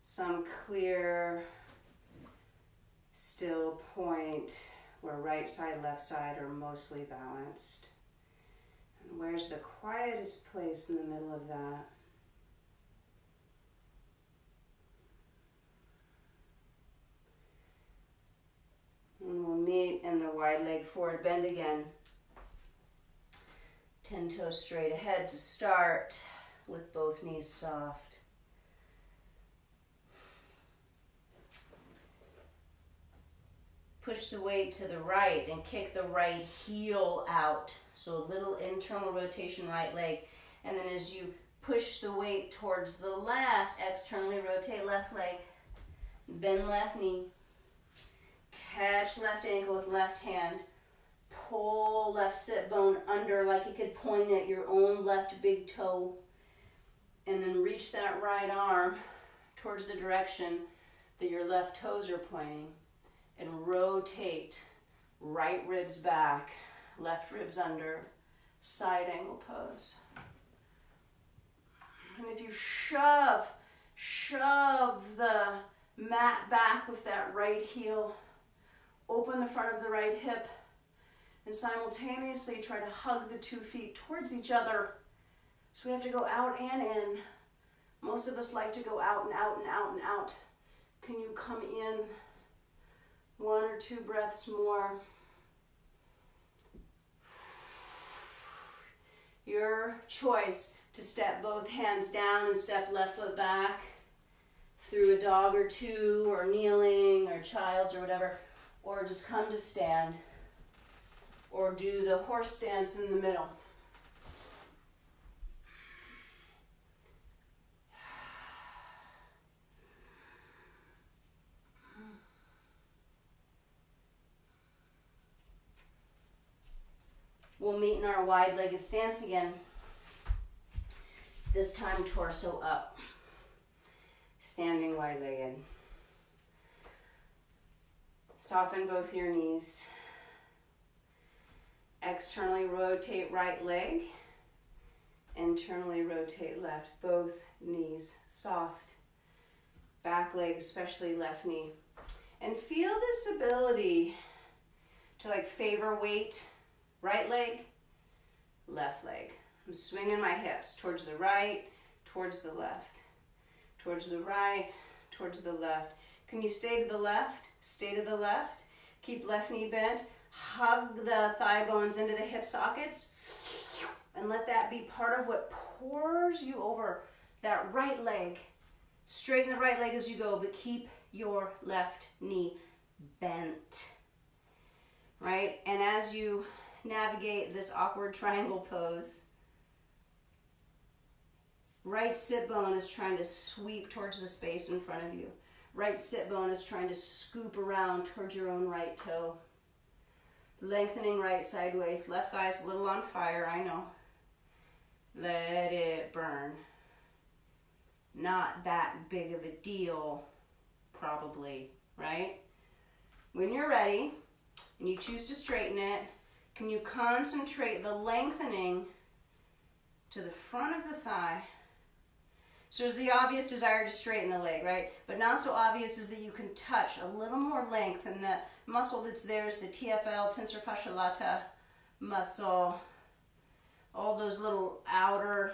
Some clear, still point where right side, left side are mostly balanced. And where's the quietest place in the middle of that? And we'll meet in the wide leg forward bend again. 10 toes straight ahead to start with both knees soft. Push the weight to the right and kick the right heel out. So a little internal rotation right leg. And then as you push the weight towards the left, externally rotate left leg. Bend left knee. Catch left ankle with left hand. Pull left sit bone under like you could point at your own left big toe. And then reach that right arm towards the direction that your left toes are pointing. And rotate right ribs back, left ribs under, side angle pose. And if you shove the mat back with that right heel, open the front of the right hip, and simultaneously try to hug the 2 feet towards each other. So we have to go out and in. Most of us like to go out and out and out and out. Can you come in? 1 or 2 breaths more. Your choice to step both hands down and step left foot back through a dog or two, or kneeling, or child's, or whatever, or just come to stand, or do the horse stance in the middle. We'll meet in our wide-legged stance again. This time torso up. Standing wide-legged. Soften both your knees. Externally rotate right leg. Internally rotate left. Both knees soft. back leg, especially left knee. And feel this ability to like favor weight, right leg, left leg. I'm swinging my hips towards the right, towards the left, towards the right, towards the left. Can you stay to the left? Stay to the left. Keep left knee bent. Hug the thigh bones into the hip sockets. And let that be part of what pours you over that right leg. Straighten the right leg as you go, but keep your left knee bent. Right? And as you navigate this awkward triangle pose, right sit bone is trying to sweep towards the space in front of you. Right sit bone is trying to scoop around towards your own right toe. Lengthening right sideways. Left thigh's a little on fire, I know. Let it burn. Not that big of a deal, probably, right? When you're ready and you choose to straighten it, can you concentrate the lengthening to the front of the thigh? So there's the obvious desire to straighten the leg, right? But not so obvious is that you can touch a little more length, and the muscle that's there is the TFL, tensor fascia lata muscle. All those little outer,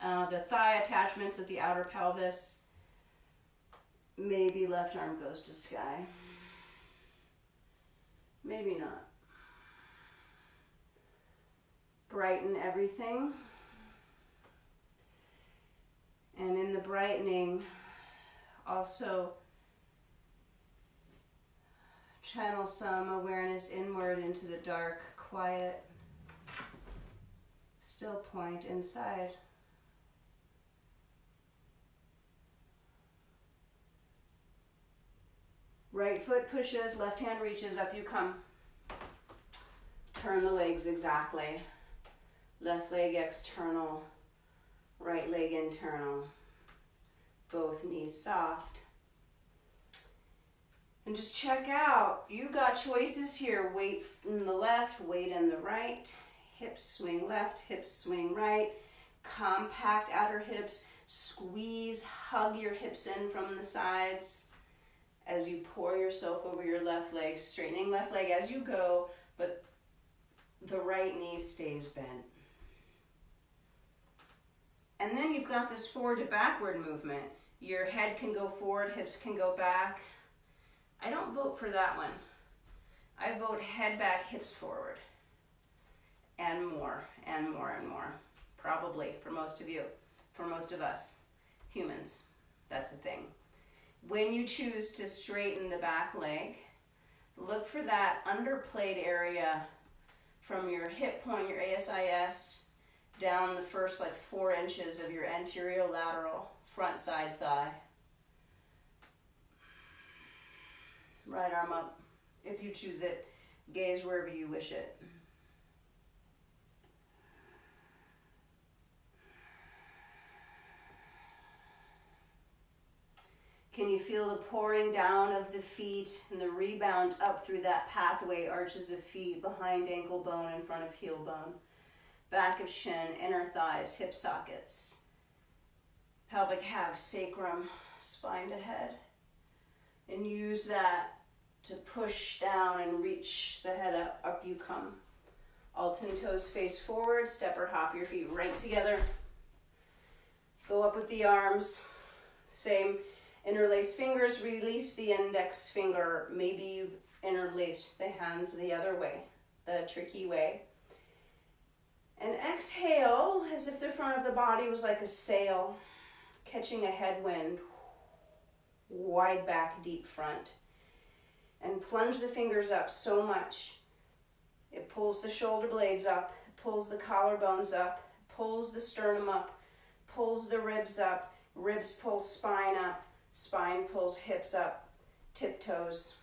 the thigh attachments at the outer pelvis. Maybe left arm goes to sky. Maybe not. Brighten everything. And in the brightening, also channel some awareness inward into the dark, quiet, still point inside. Right foot pushes, left hand reaches, up you come. Turn the legs exactly. Left leg external, right leg internal. Both knees soft. And just check out, you got choices here. Weight in the left, weight in the right. Hips swing left, hips swing right. Compact outer hips. Squeeze, hug your hips in from the sides as you pour yourself over your left leg, straightening left leg as you go, but the right knee stays bent. And then you've got this forward to backward movement. Your head can go forward, hips can go back. I don't vote for that one. I vote head back, hips forward. And more, and more, and more. Probably for most of you, for most of us, humans. That's the thing. When you choose to straighten the back leg, look for that underplate area from your hip point, your ASIS, down the first 4 inches of your anterior lateral front side thigh. Right arm up, if you choose it. Gaze wherever you wish it. Can you feel the pouring down of the feet and the rebound up through that pathway, arches of feet, behind ankle bone, in front of heel bone, back of shin, inner thighs, hip sockets, pelvic half, sacrum, spine to head. And use that to push down and reach the head up, up you come. All 10 toes face forward, step or hop your feet right together. Go up with the arms, same. Interlace fingers, release the index finger. Maybe you've interlaced the hands the other way, the tricky way. And exhale as if the front of the body was like a sail, catching a headwind. Wide back, deep front. And plunge the fingers up so much. It pulls the shoulder blades up, it pulls the collarbones up, pulls the sternum up, pulls the ribs up, ribs pull spine up. Spine pulls hips up, tiptoes.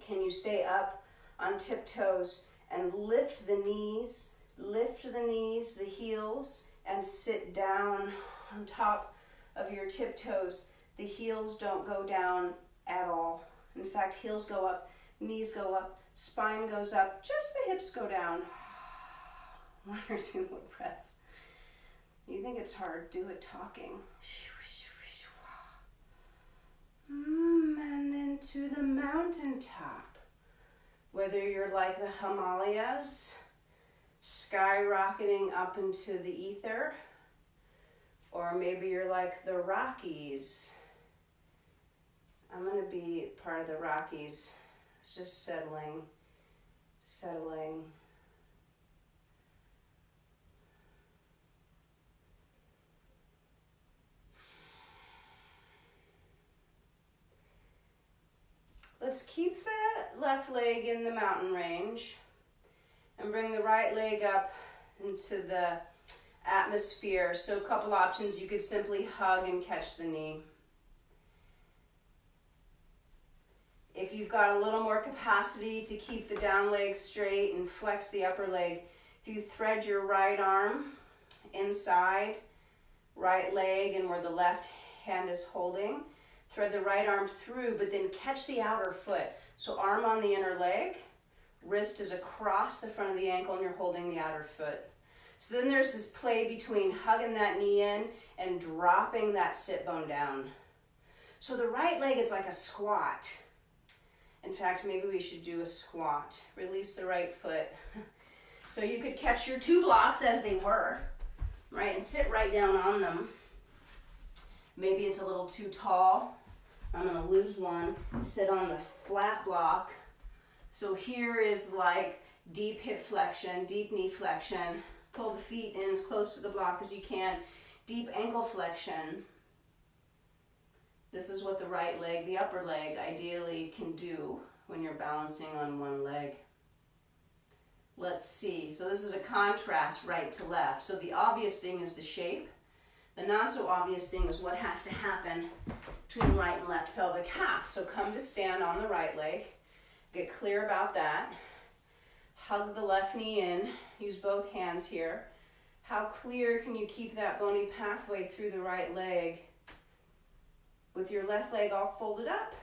Can you stay up on tiptoes and lift the knees, the heels, and sit down on top of your tiptoes. The heels don't go down at all. In fact, heels go up, knees go up, spine goes up, just the hips go down. 1 or 2 more breaths. You think it's hard? Do it talking. to the mountaintop. Whether you're like the Himalayas, skyrocketing up into the ether, or maybe you're like the Rockies. I'm going to be part of the Rockies. It's just settling. Let's keep the left leg in the mountain range and bring the right leg up into the atmosphere. So a couple options, you could simply hug and catch the knee. If you've got a little more capacity to keep the down leg straight and flex the upper leg, if you thread your right arm inside, right leg and where the left hand is holding, thread the right arm through, but then catch the outer foot. So arm on the inner leg, wrist is across the front of the ankle and you're holding the outer foot. So then there's this play between hugging that knee in and dropping that sit bone down. So the right leg is like a squat. In fact, maybe we should do a squat. Release the right foot. So you could catch your two blocks as they were, right, and sit right down on them. Maybe it's a little too tall. I'm gonna lose one. Sit on the flat block. So here is like deep hip flexion, deep knee flexion. Pull the feet in as close to the block as you can. Deep ankle flexion. This is what the right leg, the upper leg, ideally can do when you're balancing on one leg. Let's see. So this is a contrast right to left. So the obvious thing is the shape. The not so obvious thing is what has to happen between right and left pelvic half. So come to stand on the right leg. Get clear about that. Hug the left knee in. Use both hands here. How clear can you keep that bony pathway through the right leg with your left leg all folded up?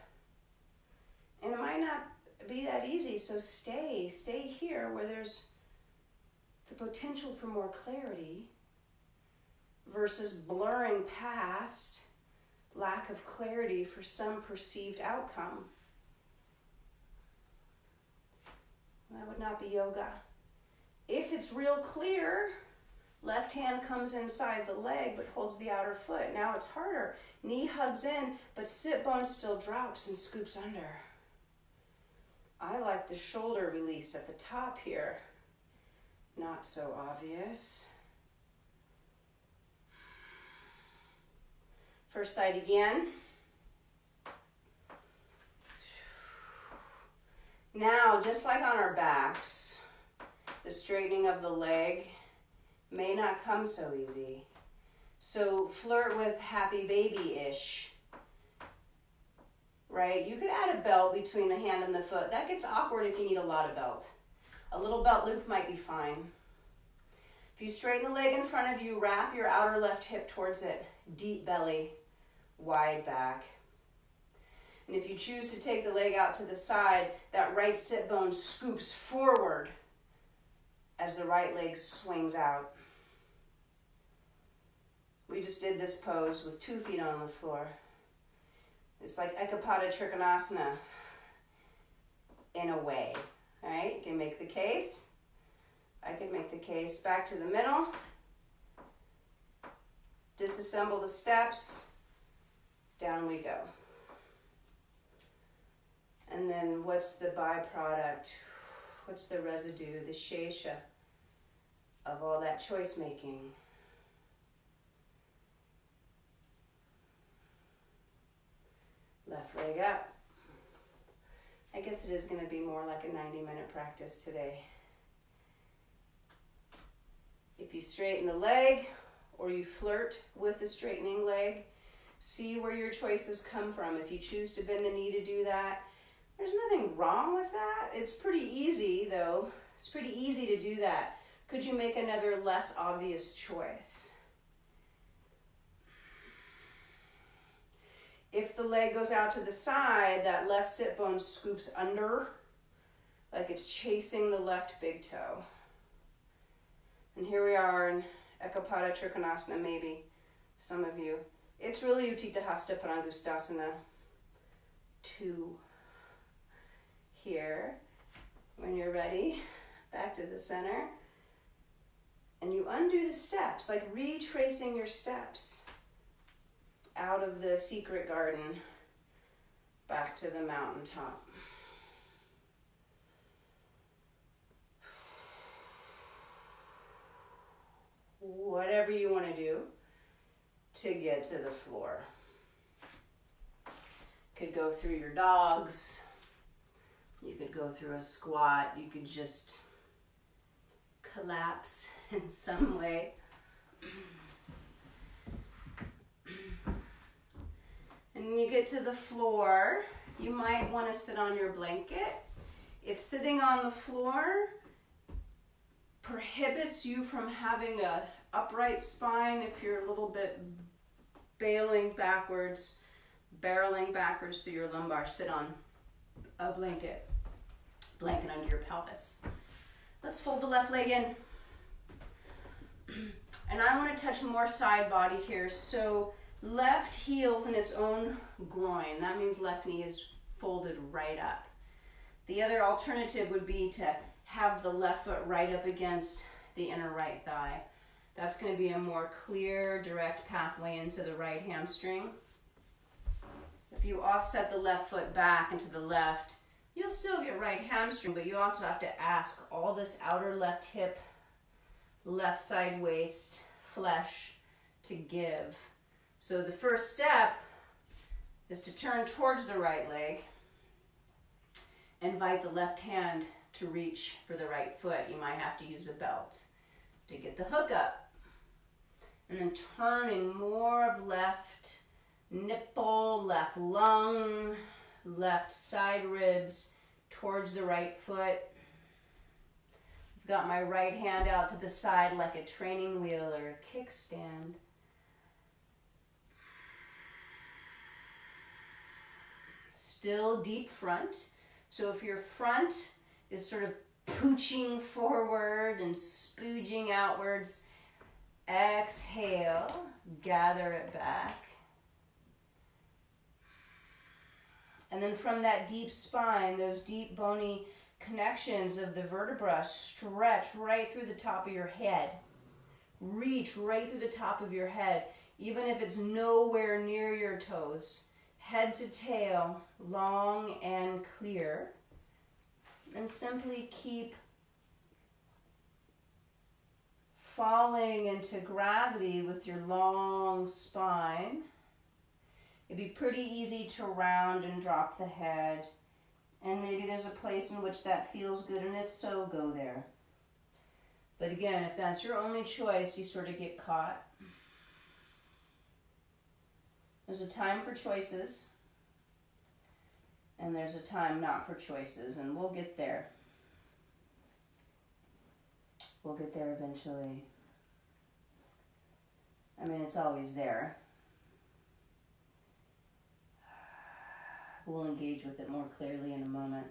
And it might not be that easy, so stay here where there's the potential for more clarity versus blurring past lack of clarity for some perceived outcome. That would not be yoga. If it's real clear, left hand comes inside the leg but holds the outer foot. Now it's harder. Knee hugs in, but sit bone still drops and scoops under. I like the shoulder release at the top here. Not so obvious. First side again. Now, just like on our backs, the straightening of the leg may not come so easy. So flirt with happy baby-ish, right? You could add a belt between the hand and the foot. That gets awkward if you need a lot of belt. A little belt loop might be fine. If you straighten the leg in front of you, wrap your outer left hip towards it. Deep belly, wide back. And if you choose to take the leg out to the side, that right sit bone scoops forward as the right leg swings out. We just did this pose with 2 feet on the floor. It's like Ekapada Trikonasana in a way, right? You can make the case. I can make the case. Back to the middle. Disassemble the steps. Down we go. And then what's the byproduct? What's the residue, the shesha of all that choice making? Left leg up. I guess it is going to be more like a 90-minute practice today. If you straighten the leg or you flirt with the straightening leg, see where your choices come from. If you choose to bend the knee to do that, there's nothing wrong with that. It's pretty easy, though. It's pretty easy to do that. Could you make another less obvious choice? If the leg goes out to the side, that left sit bone scoops under, like it's chasing the left big toe. And here we are in Ekapada Trikonasana, maybe, some of you. It's really Utthita Hasta Parangustasana 2. here. When you're ready, back to the center. And you undo the steps, like retracing your steps out of the secret garden back to the mountaintop. Whatever you want to do to get to the floor. Could go through your dogs. You could go through a squat. You could just collapse in some way. And when you get to the floor, you might want to sit on your blanket. If sitting on the floor prohibits you from having a upright spine, if you're a little bit barreling backwards through your lumbar, sit on a blanket under your pelvis. Let's fold the left leg in. And I want to touch more side body here. So left heel's in its own groin. That means left knee is folded right up. The other alternative would be to have the left foot right up against the inner right thigh. That's going to be a more clear, direct pathway into the right hamstring. If you offset the left foot back into the left, you'll still get right hamstring, but you also have to ask all this outer left hip, left side waist, flesh to give. So the first step is to turn towards the right leg. Invite the left hand to reach for the right foot. You might have to use a belt to get the hook up. And then turning more of left nipple, left lung, left side ribs towards the right foot. I've got my right hand out to the side like a training wheel or a kickstand. Still deep front. So if your front is sort of pooching forward and spooging outwards, exhale, gather it back. And then from that deep spine, those deep bony connections of the vertebra, stretch right through the top of your head. Reach right through the top of your head, even if it's nowhere near your toes. Head to tail, long and clear. And simply keep falling into gravity with your long spine. It'd be pretty easy to round and drop the head. And maybe there's a place in which that feels good, and if so, go there. But again, if that's your only choice, you sort of get caught. There's a time for choices, and there's a time not for choices, and we'll get there. We'll get there eventually. I mean, it's always there. We'll engage with it more clearly in a moment.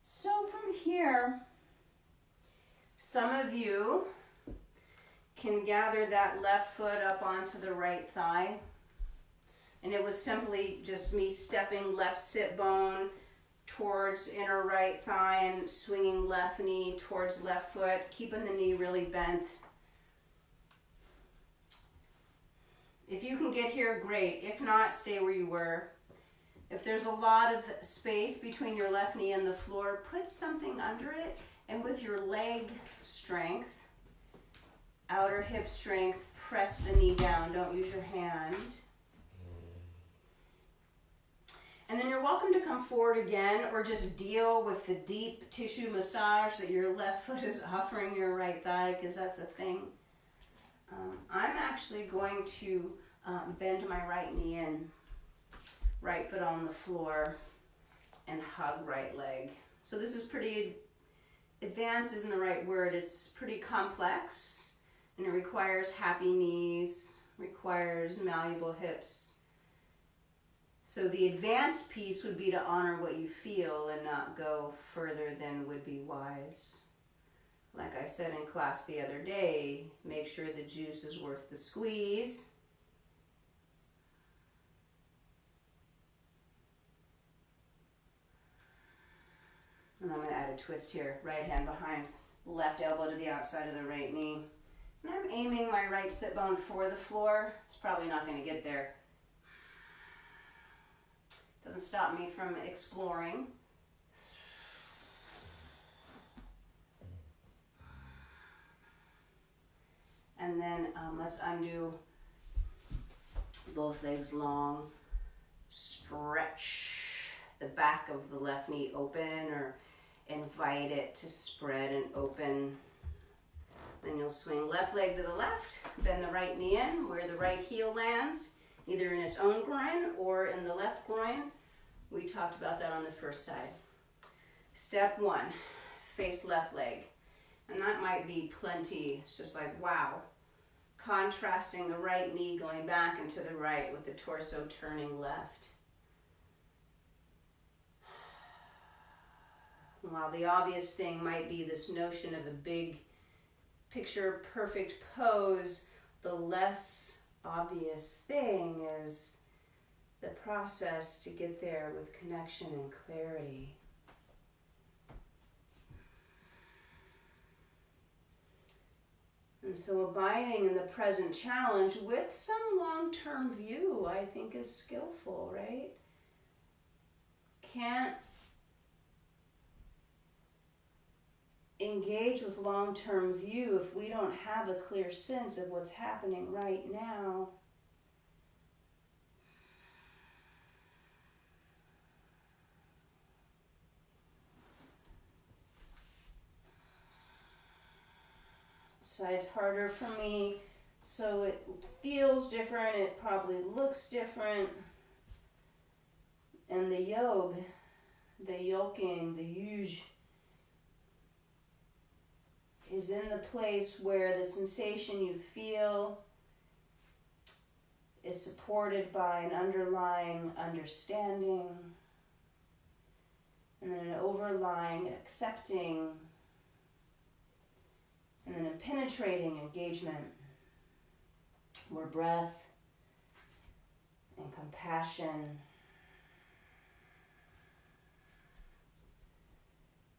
So from here, some of you can gather that left foot up onto the right thigh. And it was simply just me stepping left sit bone towards inner right thigh and swinging left knee towards left foot, keeping the knee really bent. If you can get here, great. If not, stay where you were. If there's a lot of space between your left knee and the floor, put something under it, and with your leg strength, outer hip strength, press the knee down. Don't use your hand. And then you're welcome to come forward again, or just deal with the deep tissue massage that your left foot is offering your right thigh, because that's a thing. I'm actually going to bend my right knee in, right foot on the floor, and hug right leg. So this is pretty, advanced isn't the right word, it's pretty complex, and it requires happy knees, requires malleable hips. So the advanced piece would be to honor what you feel and not go further than would be wise. Like I said in class the other day, make sure the juice is worth the squeeze. And I'm going to add a twist here. Right hand behind, left elbow to the outside of the right knee. And I'm aiming my right sit bone for the floor. It's probably not going to get there. Doesn't stop me from exploring. And then let's undo both legs long. Stretch the back of the left knee open, or invite it to spread and open. Then you'll swing left leg to the left, bend the right knee in where the right heel lands, either in its own groin or in the left groin. We talked about that on the first side. Step one, face left leg. And that might be plenty. It's just like, wow. Contrasting the right knee going back and to the right with the torso turning left. While the obvious thing might be this notion of a big picture perfect pose, the less obvious thing is the process to get there with connection and clarity. And so abiding in the present challenge with some long-term view, I think, is skillful, right? Can't engage with long-term view if we don't have a clear sense of what's happening right now. Side's harder for me, so it feels different, it probably looks different. And the yog, the yoking, the yuj, is in the place where the sensation you feel is supported by an underlying understanding, and then an overlying accepting, and then a penetrating engagement where breath and compassion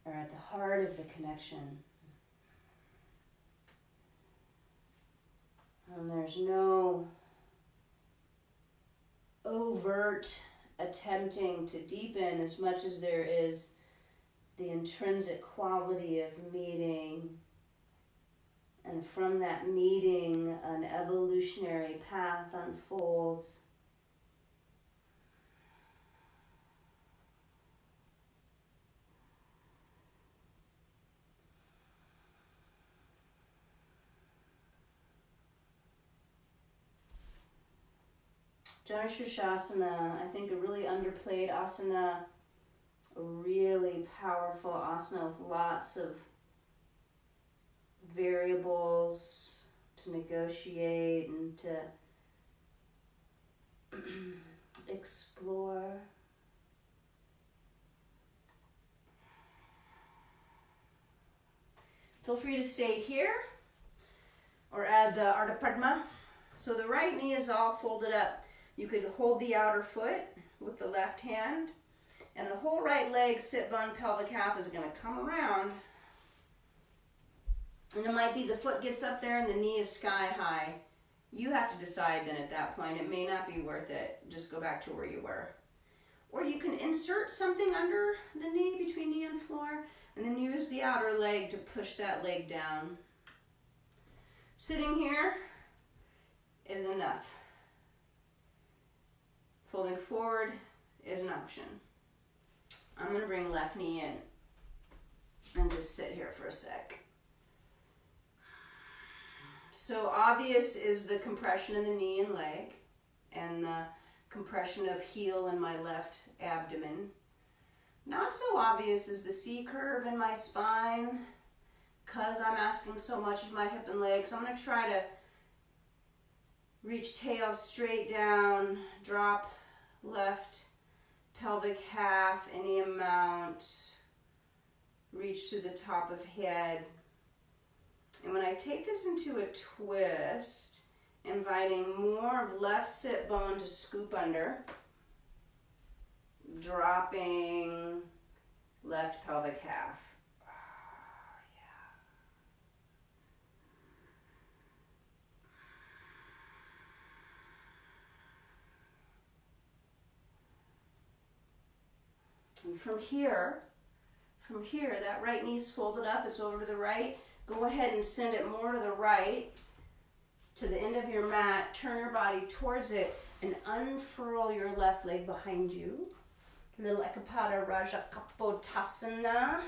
are at the heart of the connection. And there's no overt attempting to deepen as much as there is the intrinsic quality of meeting. And from that meeting, an evolutionary path unfolds. Janushirshasana, I think a really underplayed asana, a really powerful asana with lots of variables to negotiate and to explore. Feel free to stay here or add the Ardha Padma. So the right knee is all folded up. You could hold the outer foot with the left hand, and the whole right leg, sit bone, pelvic half is going to come around. And it might be the foot gets up there and the knee is sky high. You have to decide then at that point. It may not be worth it. Just go back to where you were. Or you can insert something under the knee, between knee and floor, and then use the outer leg to push that leg down. Sitting here is enough. Folding forward is an option. I'm going to bring left knee in and just sit here for a sec. So obvious is the compression in the knee and leg, and the compression of heel in my left abdomen. Not so obvious is the C curve in my spine, because I'm asking so much of my hip and leg. So I'm going to try to reach tail straight down, drop left pelvic half, any amount. Reach to the top of head. And when I take this into a twist, inviting more of left sit bone to scoop under, dropping left pelvic half. And from here, that right knee's folded up, it's over to the right. Go ahead and send it more to the right, to the end of your mat. Turn your body towards it and unfurl your left leg behind you. Little Ekapada Raja Kapotasana.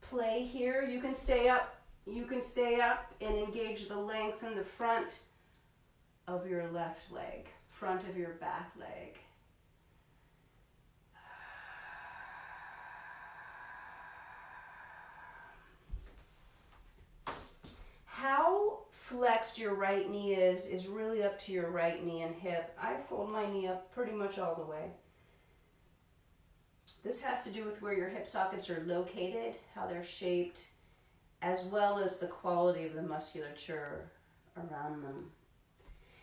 Play here. You can stay up. You can stay up and engage the length in the front of your left leg, front of your back leg. How flexed your right knee is really up to your right knee and hip. I fold my knee up pretty much all the way. This has to do with where your hip sockets are located, how they're shaped, as well as the quality of the musculature around them.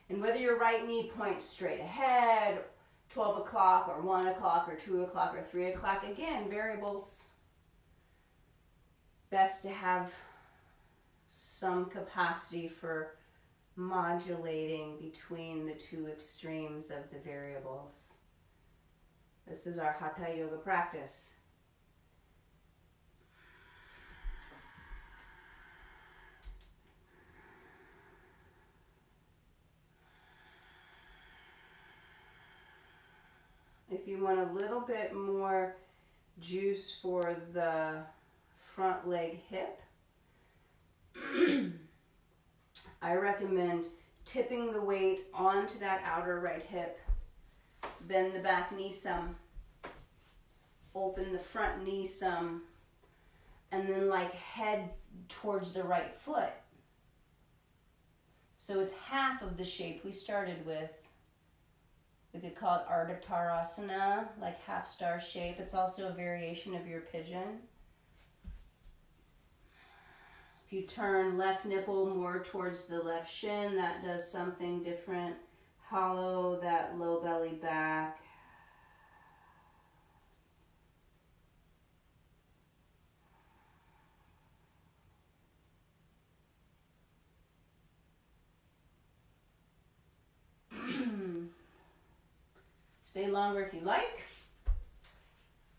And whether your right knee points straight ahead, 12 o'clock or 1 o'clock or 2 o'clock or 3 o'clock, again, variables. Best to have some capacity for modulating between the two extremes of the variables. This is our Hatha Yoga practice. If you want a little bit more juice for the front leg hip, I recommend tipping the weight onto that outer right hip. Bend the back knee some. Open the front knee some. And then like head towards the right foot. So it's half of the shape we started with. We could call it Ardha Tarasana, like half star shape. It's also a variation of your pigeon. If you turn left nipple more towards the left shin, that does something different. Hollow that low belly back. Stay longer if you like.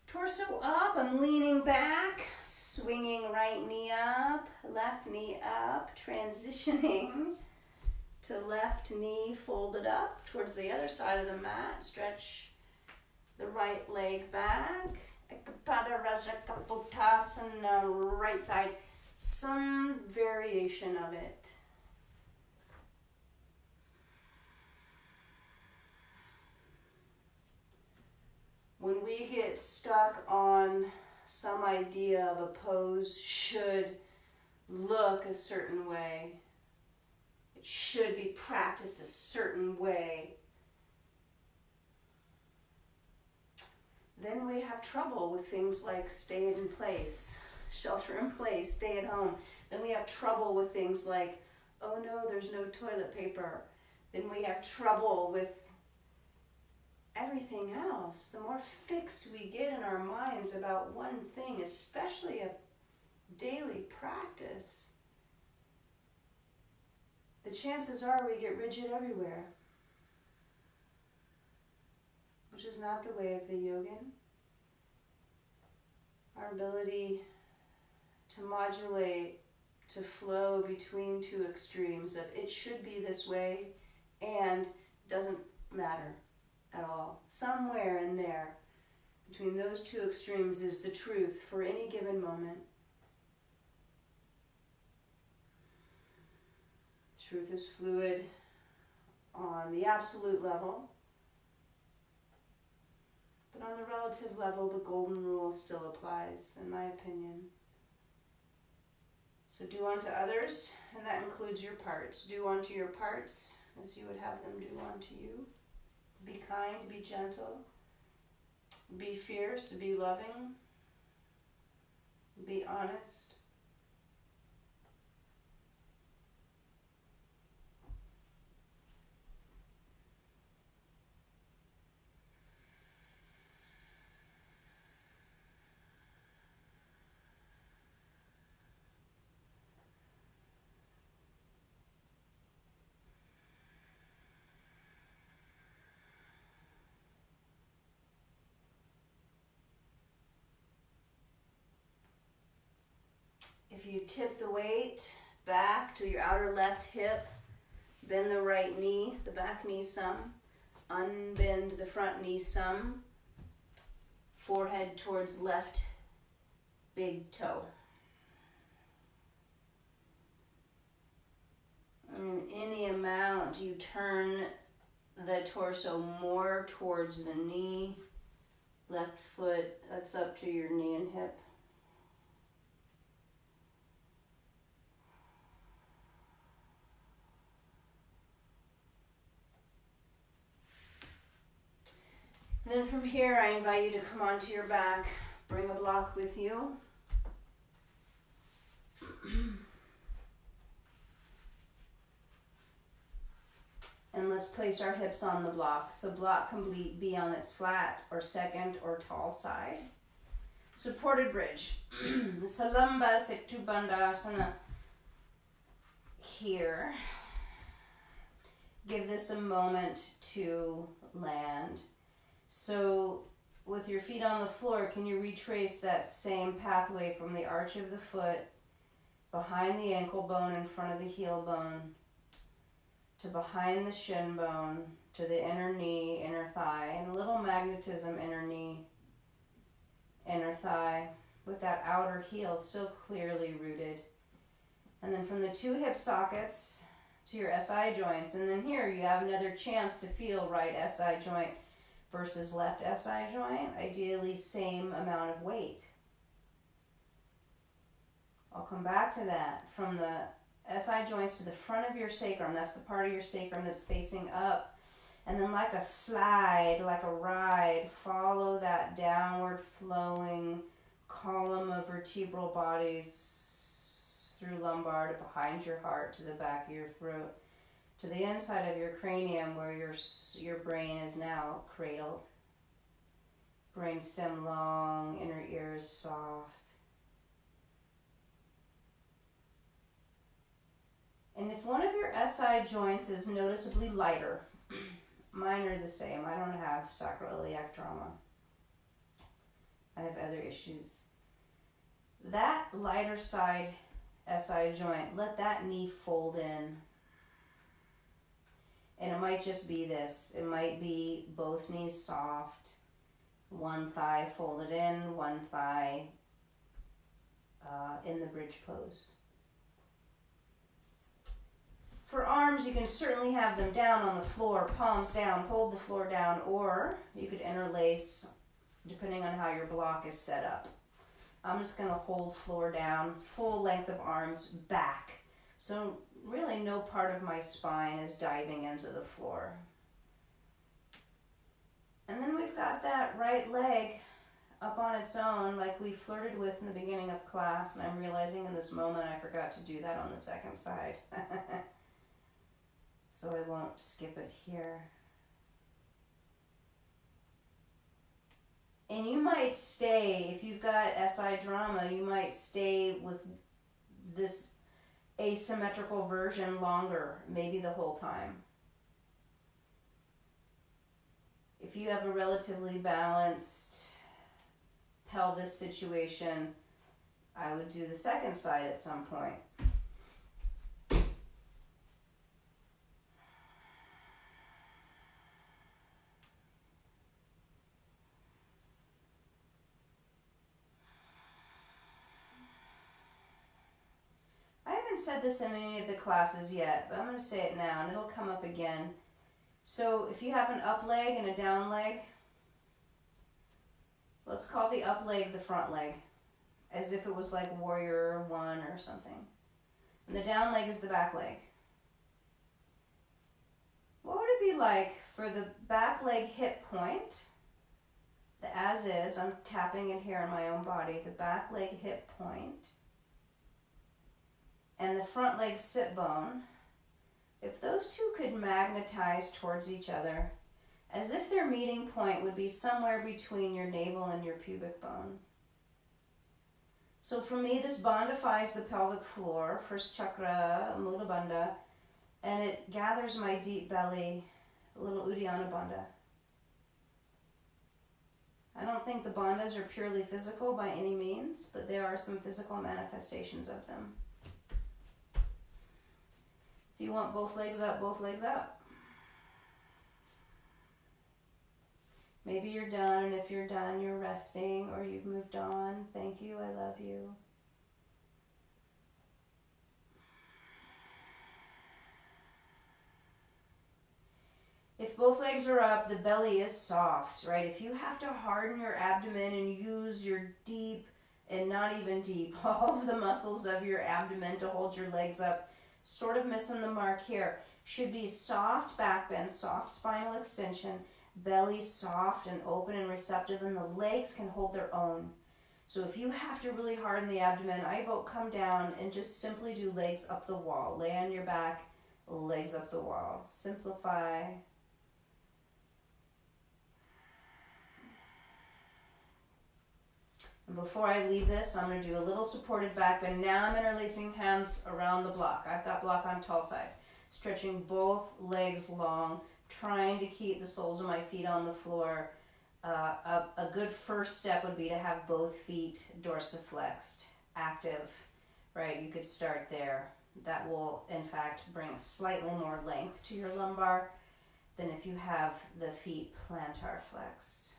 Torso up, I'm leaning back, swinging right knee up, left knee up, transitioning to left knee folded up towards the other side of the mat. Stretch the right leg back. Ekapada Raja Kapotasana, right side. Some variation of it. When we get stuck on some idea of a pose should look a certain way, it should be practiced a certain way, then we have trouble with things like stay in place, shelter in place, stay at home. Then we have trouble with things like, oh no, there's no toilet paper. Then we have trouble with everything else. The more fixed we get in our minds about one thing, especially a daily practice, the chances are we get rigid everywhere, which is not the way of the yogin. Our ability to modulate, to flow between two extremes of it should be this way and doesn't matter at all. Somewhere in there, between those two extremes is the truth for any given moment. Truth is fluid on the absolute level, but on the relative level, the golden rule still applies, in my opinion. So do unto others, and that includes your parts. Do unto your parts as you would have them do unto you. Be kind, be gentle, be fierce, be loving, be honest. If you tip the weight back to your outer left hip, bend the right knee, the back knee some, unbend the front knee some, forehead towards left big toe. And any amount you turn the torso more towards the knee, left foot, that's up to your knee and hip. Then from here, I invite you to come onto your back. Bring a block with you. And let's place our hips on the block. So block can be on its flat or second or tall side. Supported bridge. Salamba Setu Bandhasana. Here. Give this a moment to land. So with your feet on the floor, can you retrace that same pathway from the arch of the foot, behind the ankle bone in front of the heel bone, to behind the shin bone, to the inner knee, inner thigh, and a little magnetism, inner knee, inner thigh, with that outer heel still clearly rooted. And then from the two hip sockets to your SI joints, and then here you have another chance to feel right SI joint versus left SI joint, ideally same amount of weight. I'll come back to that. From the SI joints to the front of your sacrum, that's the part of your sacrum that's facing up, and then like a slide, like a ride, follow that downward flowing column of vertebral bodies through lumbar to behind your heart to the back of your throat, to the inside of your cranium where your brain is now cradled. Brainstem long, inner ears soft. And if one of your SI joints is noticeably lighter, mine are the same. I don't have sacroiliac trauma. I have other issues. That lighter side SI joint, let that knee fold in. And it might just be this. It might be both knees soft, one thigh folded in, one thigh in the bridge pose. For arms, you can certainly have them down on the floor, palms down, hold the floor down, or you could interlace depending on how your block is set up. I'm just going to hold floor down, full length of arms back. So really no part of my spine is diving into the floor. And then we've got that right leg up on its own like we flirted with in the beginning of class, and I'm realizing in this moment I forgot to do that on the second side. So I won't skip it here. And you might stay, if you've got SI drama, you might stay with this asymmetrical version longer, maybe the whole time. If you have a relatively balanced pelvis situation, I would do the second side at some point. I haven't said this in any of the classes yet, but I'm going to say it now and it'll come up again. So if you have an up leg and a down leg, let's call the up leg the front leg, as if it was like warrior one or something. And the down leg is the back leg. What would it be like for the back leg hip point, the as is, I'm tapping it here on my own body, the back leg hip point, and the front leg sit bone, if those two could magnetize towards each other, as if their meeting point would be somewhere between your navel and your pubic bone. So for me, this bondifies the pelvic floor, first chakra, Mula Bandha, and it gathers my deep belly, little Uddiyana Bandha. I don't think the bandhas are purely physical by any means, but there are some physical manifestations of them. If you want both legs up, both legs up. Maybe you're done, and if you're done, you're resting or you've moved on. Thank you, I love you. If both legs are up, the belly is soft, right? If you have to harden your abdomen and use your deep and not even deep, all of the muscles of your abdomen to hold your legs up, sort of missing the mark here. Should be soft back bend, soft spinal extension, belly soft and open and receptive, and the legs can hold their own. So if you have to really harden the abdomen, I vote come down and just simply do legs up the wall. Lay on your back, legs up the wall. Simplify. And before I leave this, I'm going to do a little supported back bend. Now I'm interlacing hands around the block. I've got block on tall side. Stretching both legs long, trying to keep the soles of my feet on the floor. A good first step would be to have both feet dorsiflexed, active, right? You could start there. That will, in fact, bring slightly more length to your lumbar than if you have the feet plantar flexed.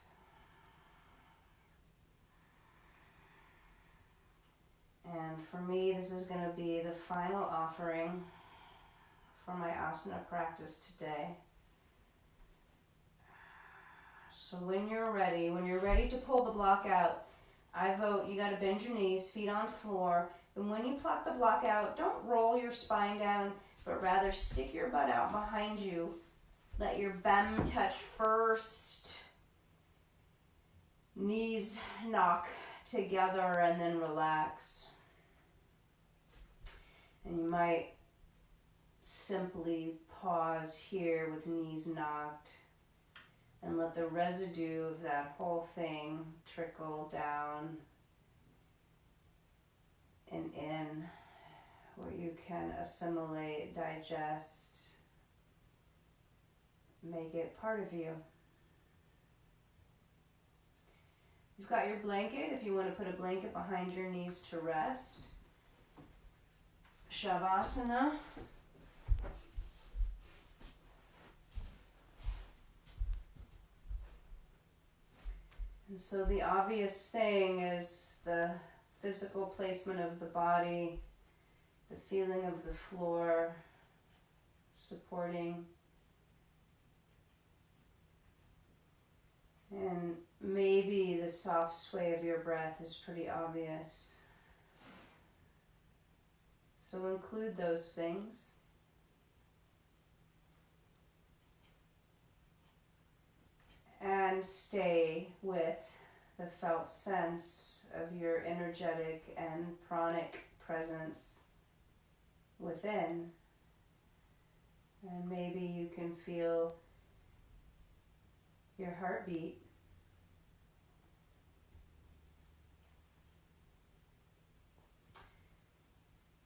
And for me, this is going to be the final offering for my asana practice today. So when you're ready to pull the block out, I vote you got to bend your knees, feet on floor. And when you pluck the block out, don't roll your spine down, but rather stick your butt out behind you. Let your bum touch first. Knees knock together and then relax. And you might simply pause here with knees knocked and let the residue of that whole thing trickle down and in, where you can assimilate, digest, make it part of you. You've got your blanket, if you want to put a blanket behind your knees to rest. Shavasana. And so the obvious thing is the physical placement of the body, the feeling of the floor, supporting. And maybe the soft sway of your breath is pretty obvious. So include those things. And stay with the felt sense of your energetic and pranic presence within. And maybe you can feel your heartbeat.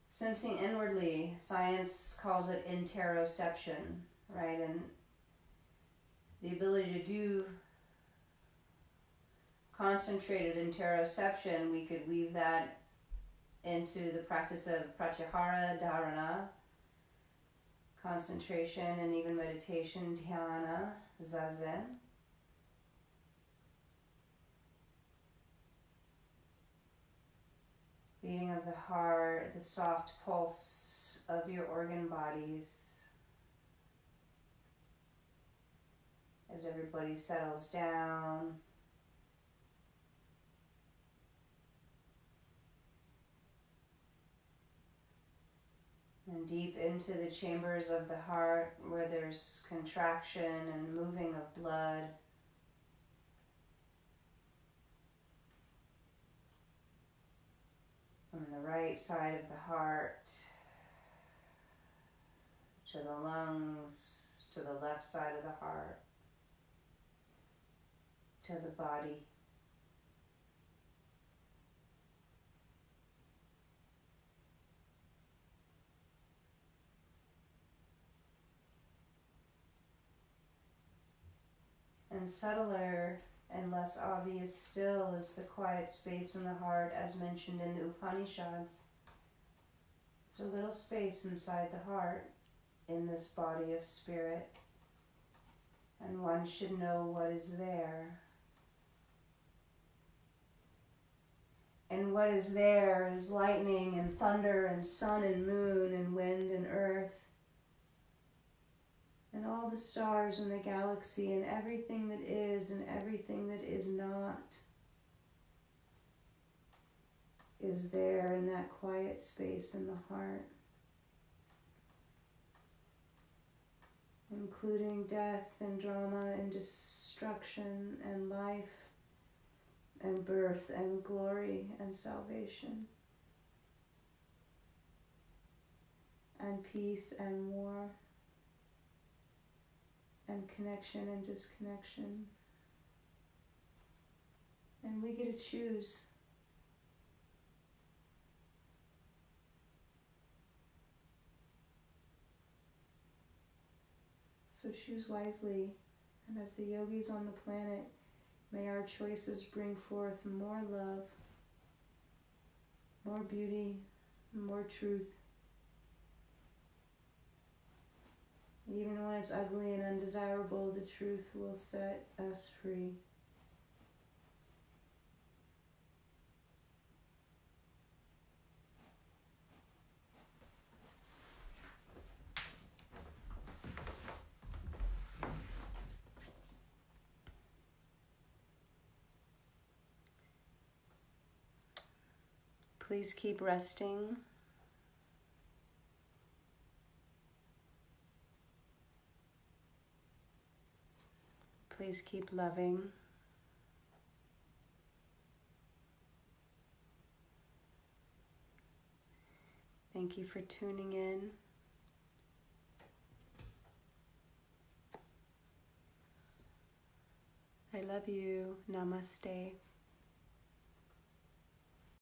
Sensing inwardly, science calls it interoception, right? And the ability to do concentrated interoception, we could weave that into the practice of pratyahara, dharana, concentration, and even meditation, dhyana, zazen. Beating of the heart, the soft pulse of your organ bodies as everybody settles down. And deep into the chambers of the heart where there's contraction and moving of blood. From the right side of the heart to the lungs, to the left side of the heart, to the body. And subtler and less obvious still is the quiet space in the heart as mentioned in the Upanishads. There's a little space inside the heart in this body of spirit, and one should know what is there. And what is there is lightning and thunder and sun and moon and wind and earth and all the stars in the galaxy and everything that is and everything that is not is there in that quiet space in the heart, including death and drama and destruction and life and birth and glory and salvation and peace and war and connection and disconnection. And we get to choose. So choose wisely, and as the yogis on the planet, may our choices bring forth more love, more beauty, more truth. Even when it's ugly and undesirable, the truth will set us free. Please keep resting. Please keep loving. Thank you for tuning in. I love you. Namaste.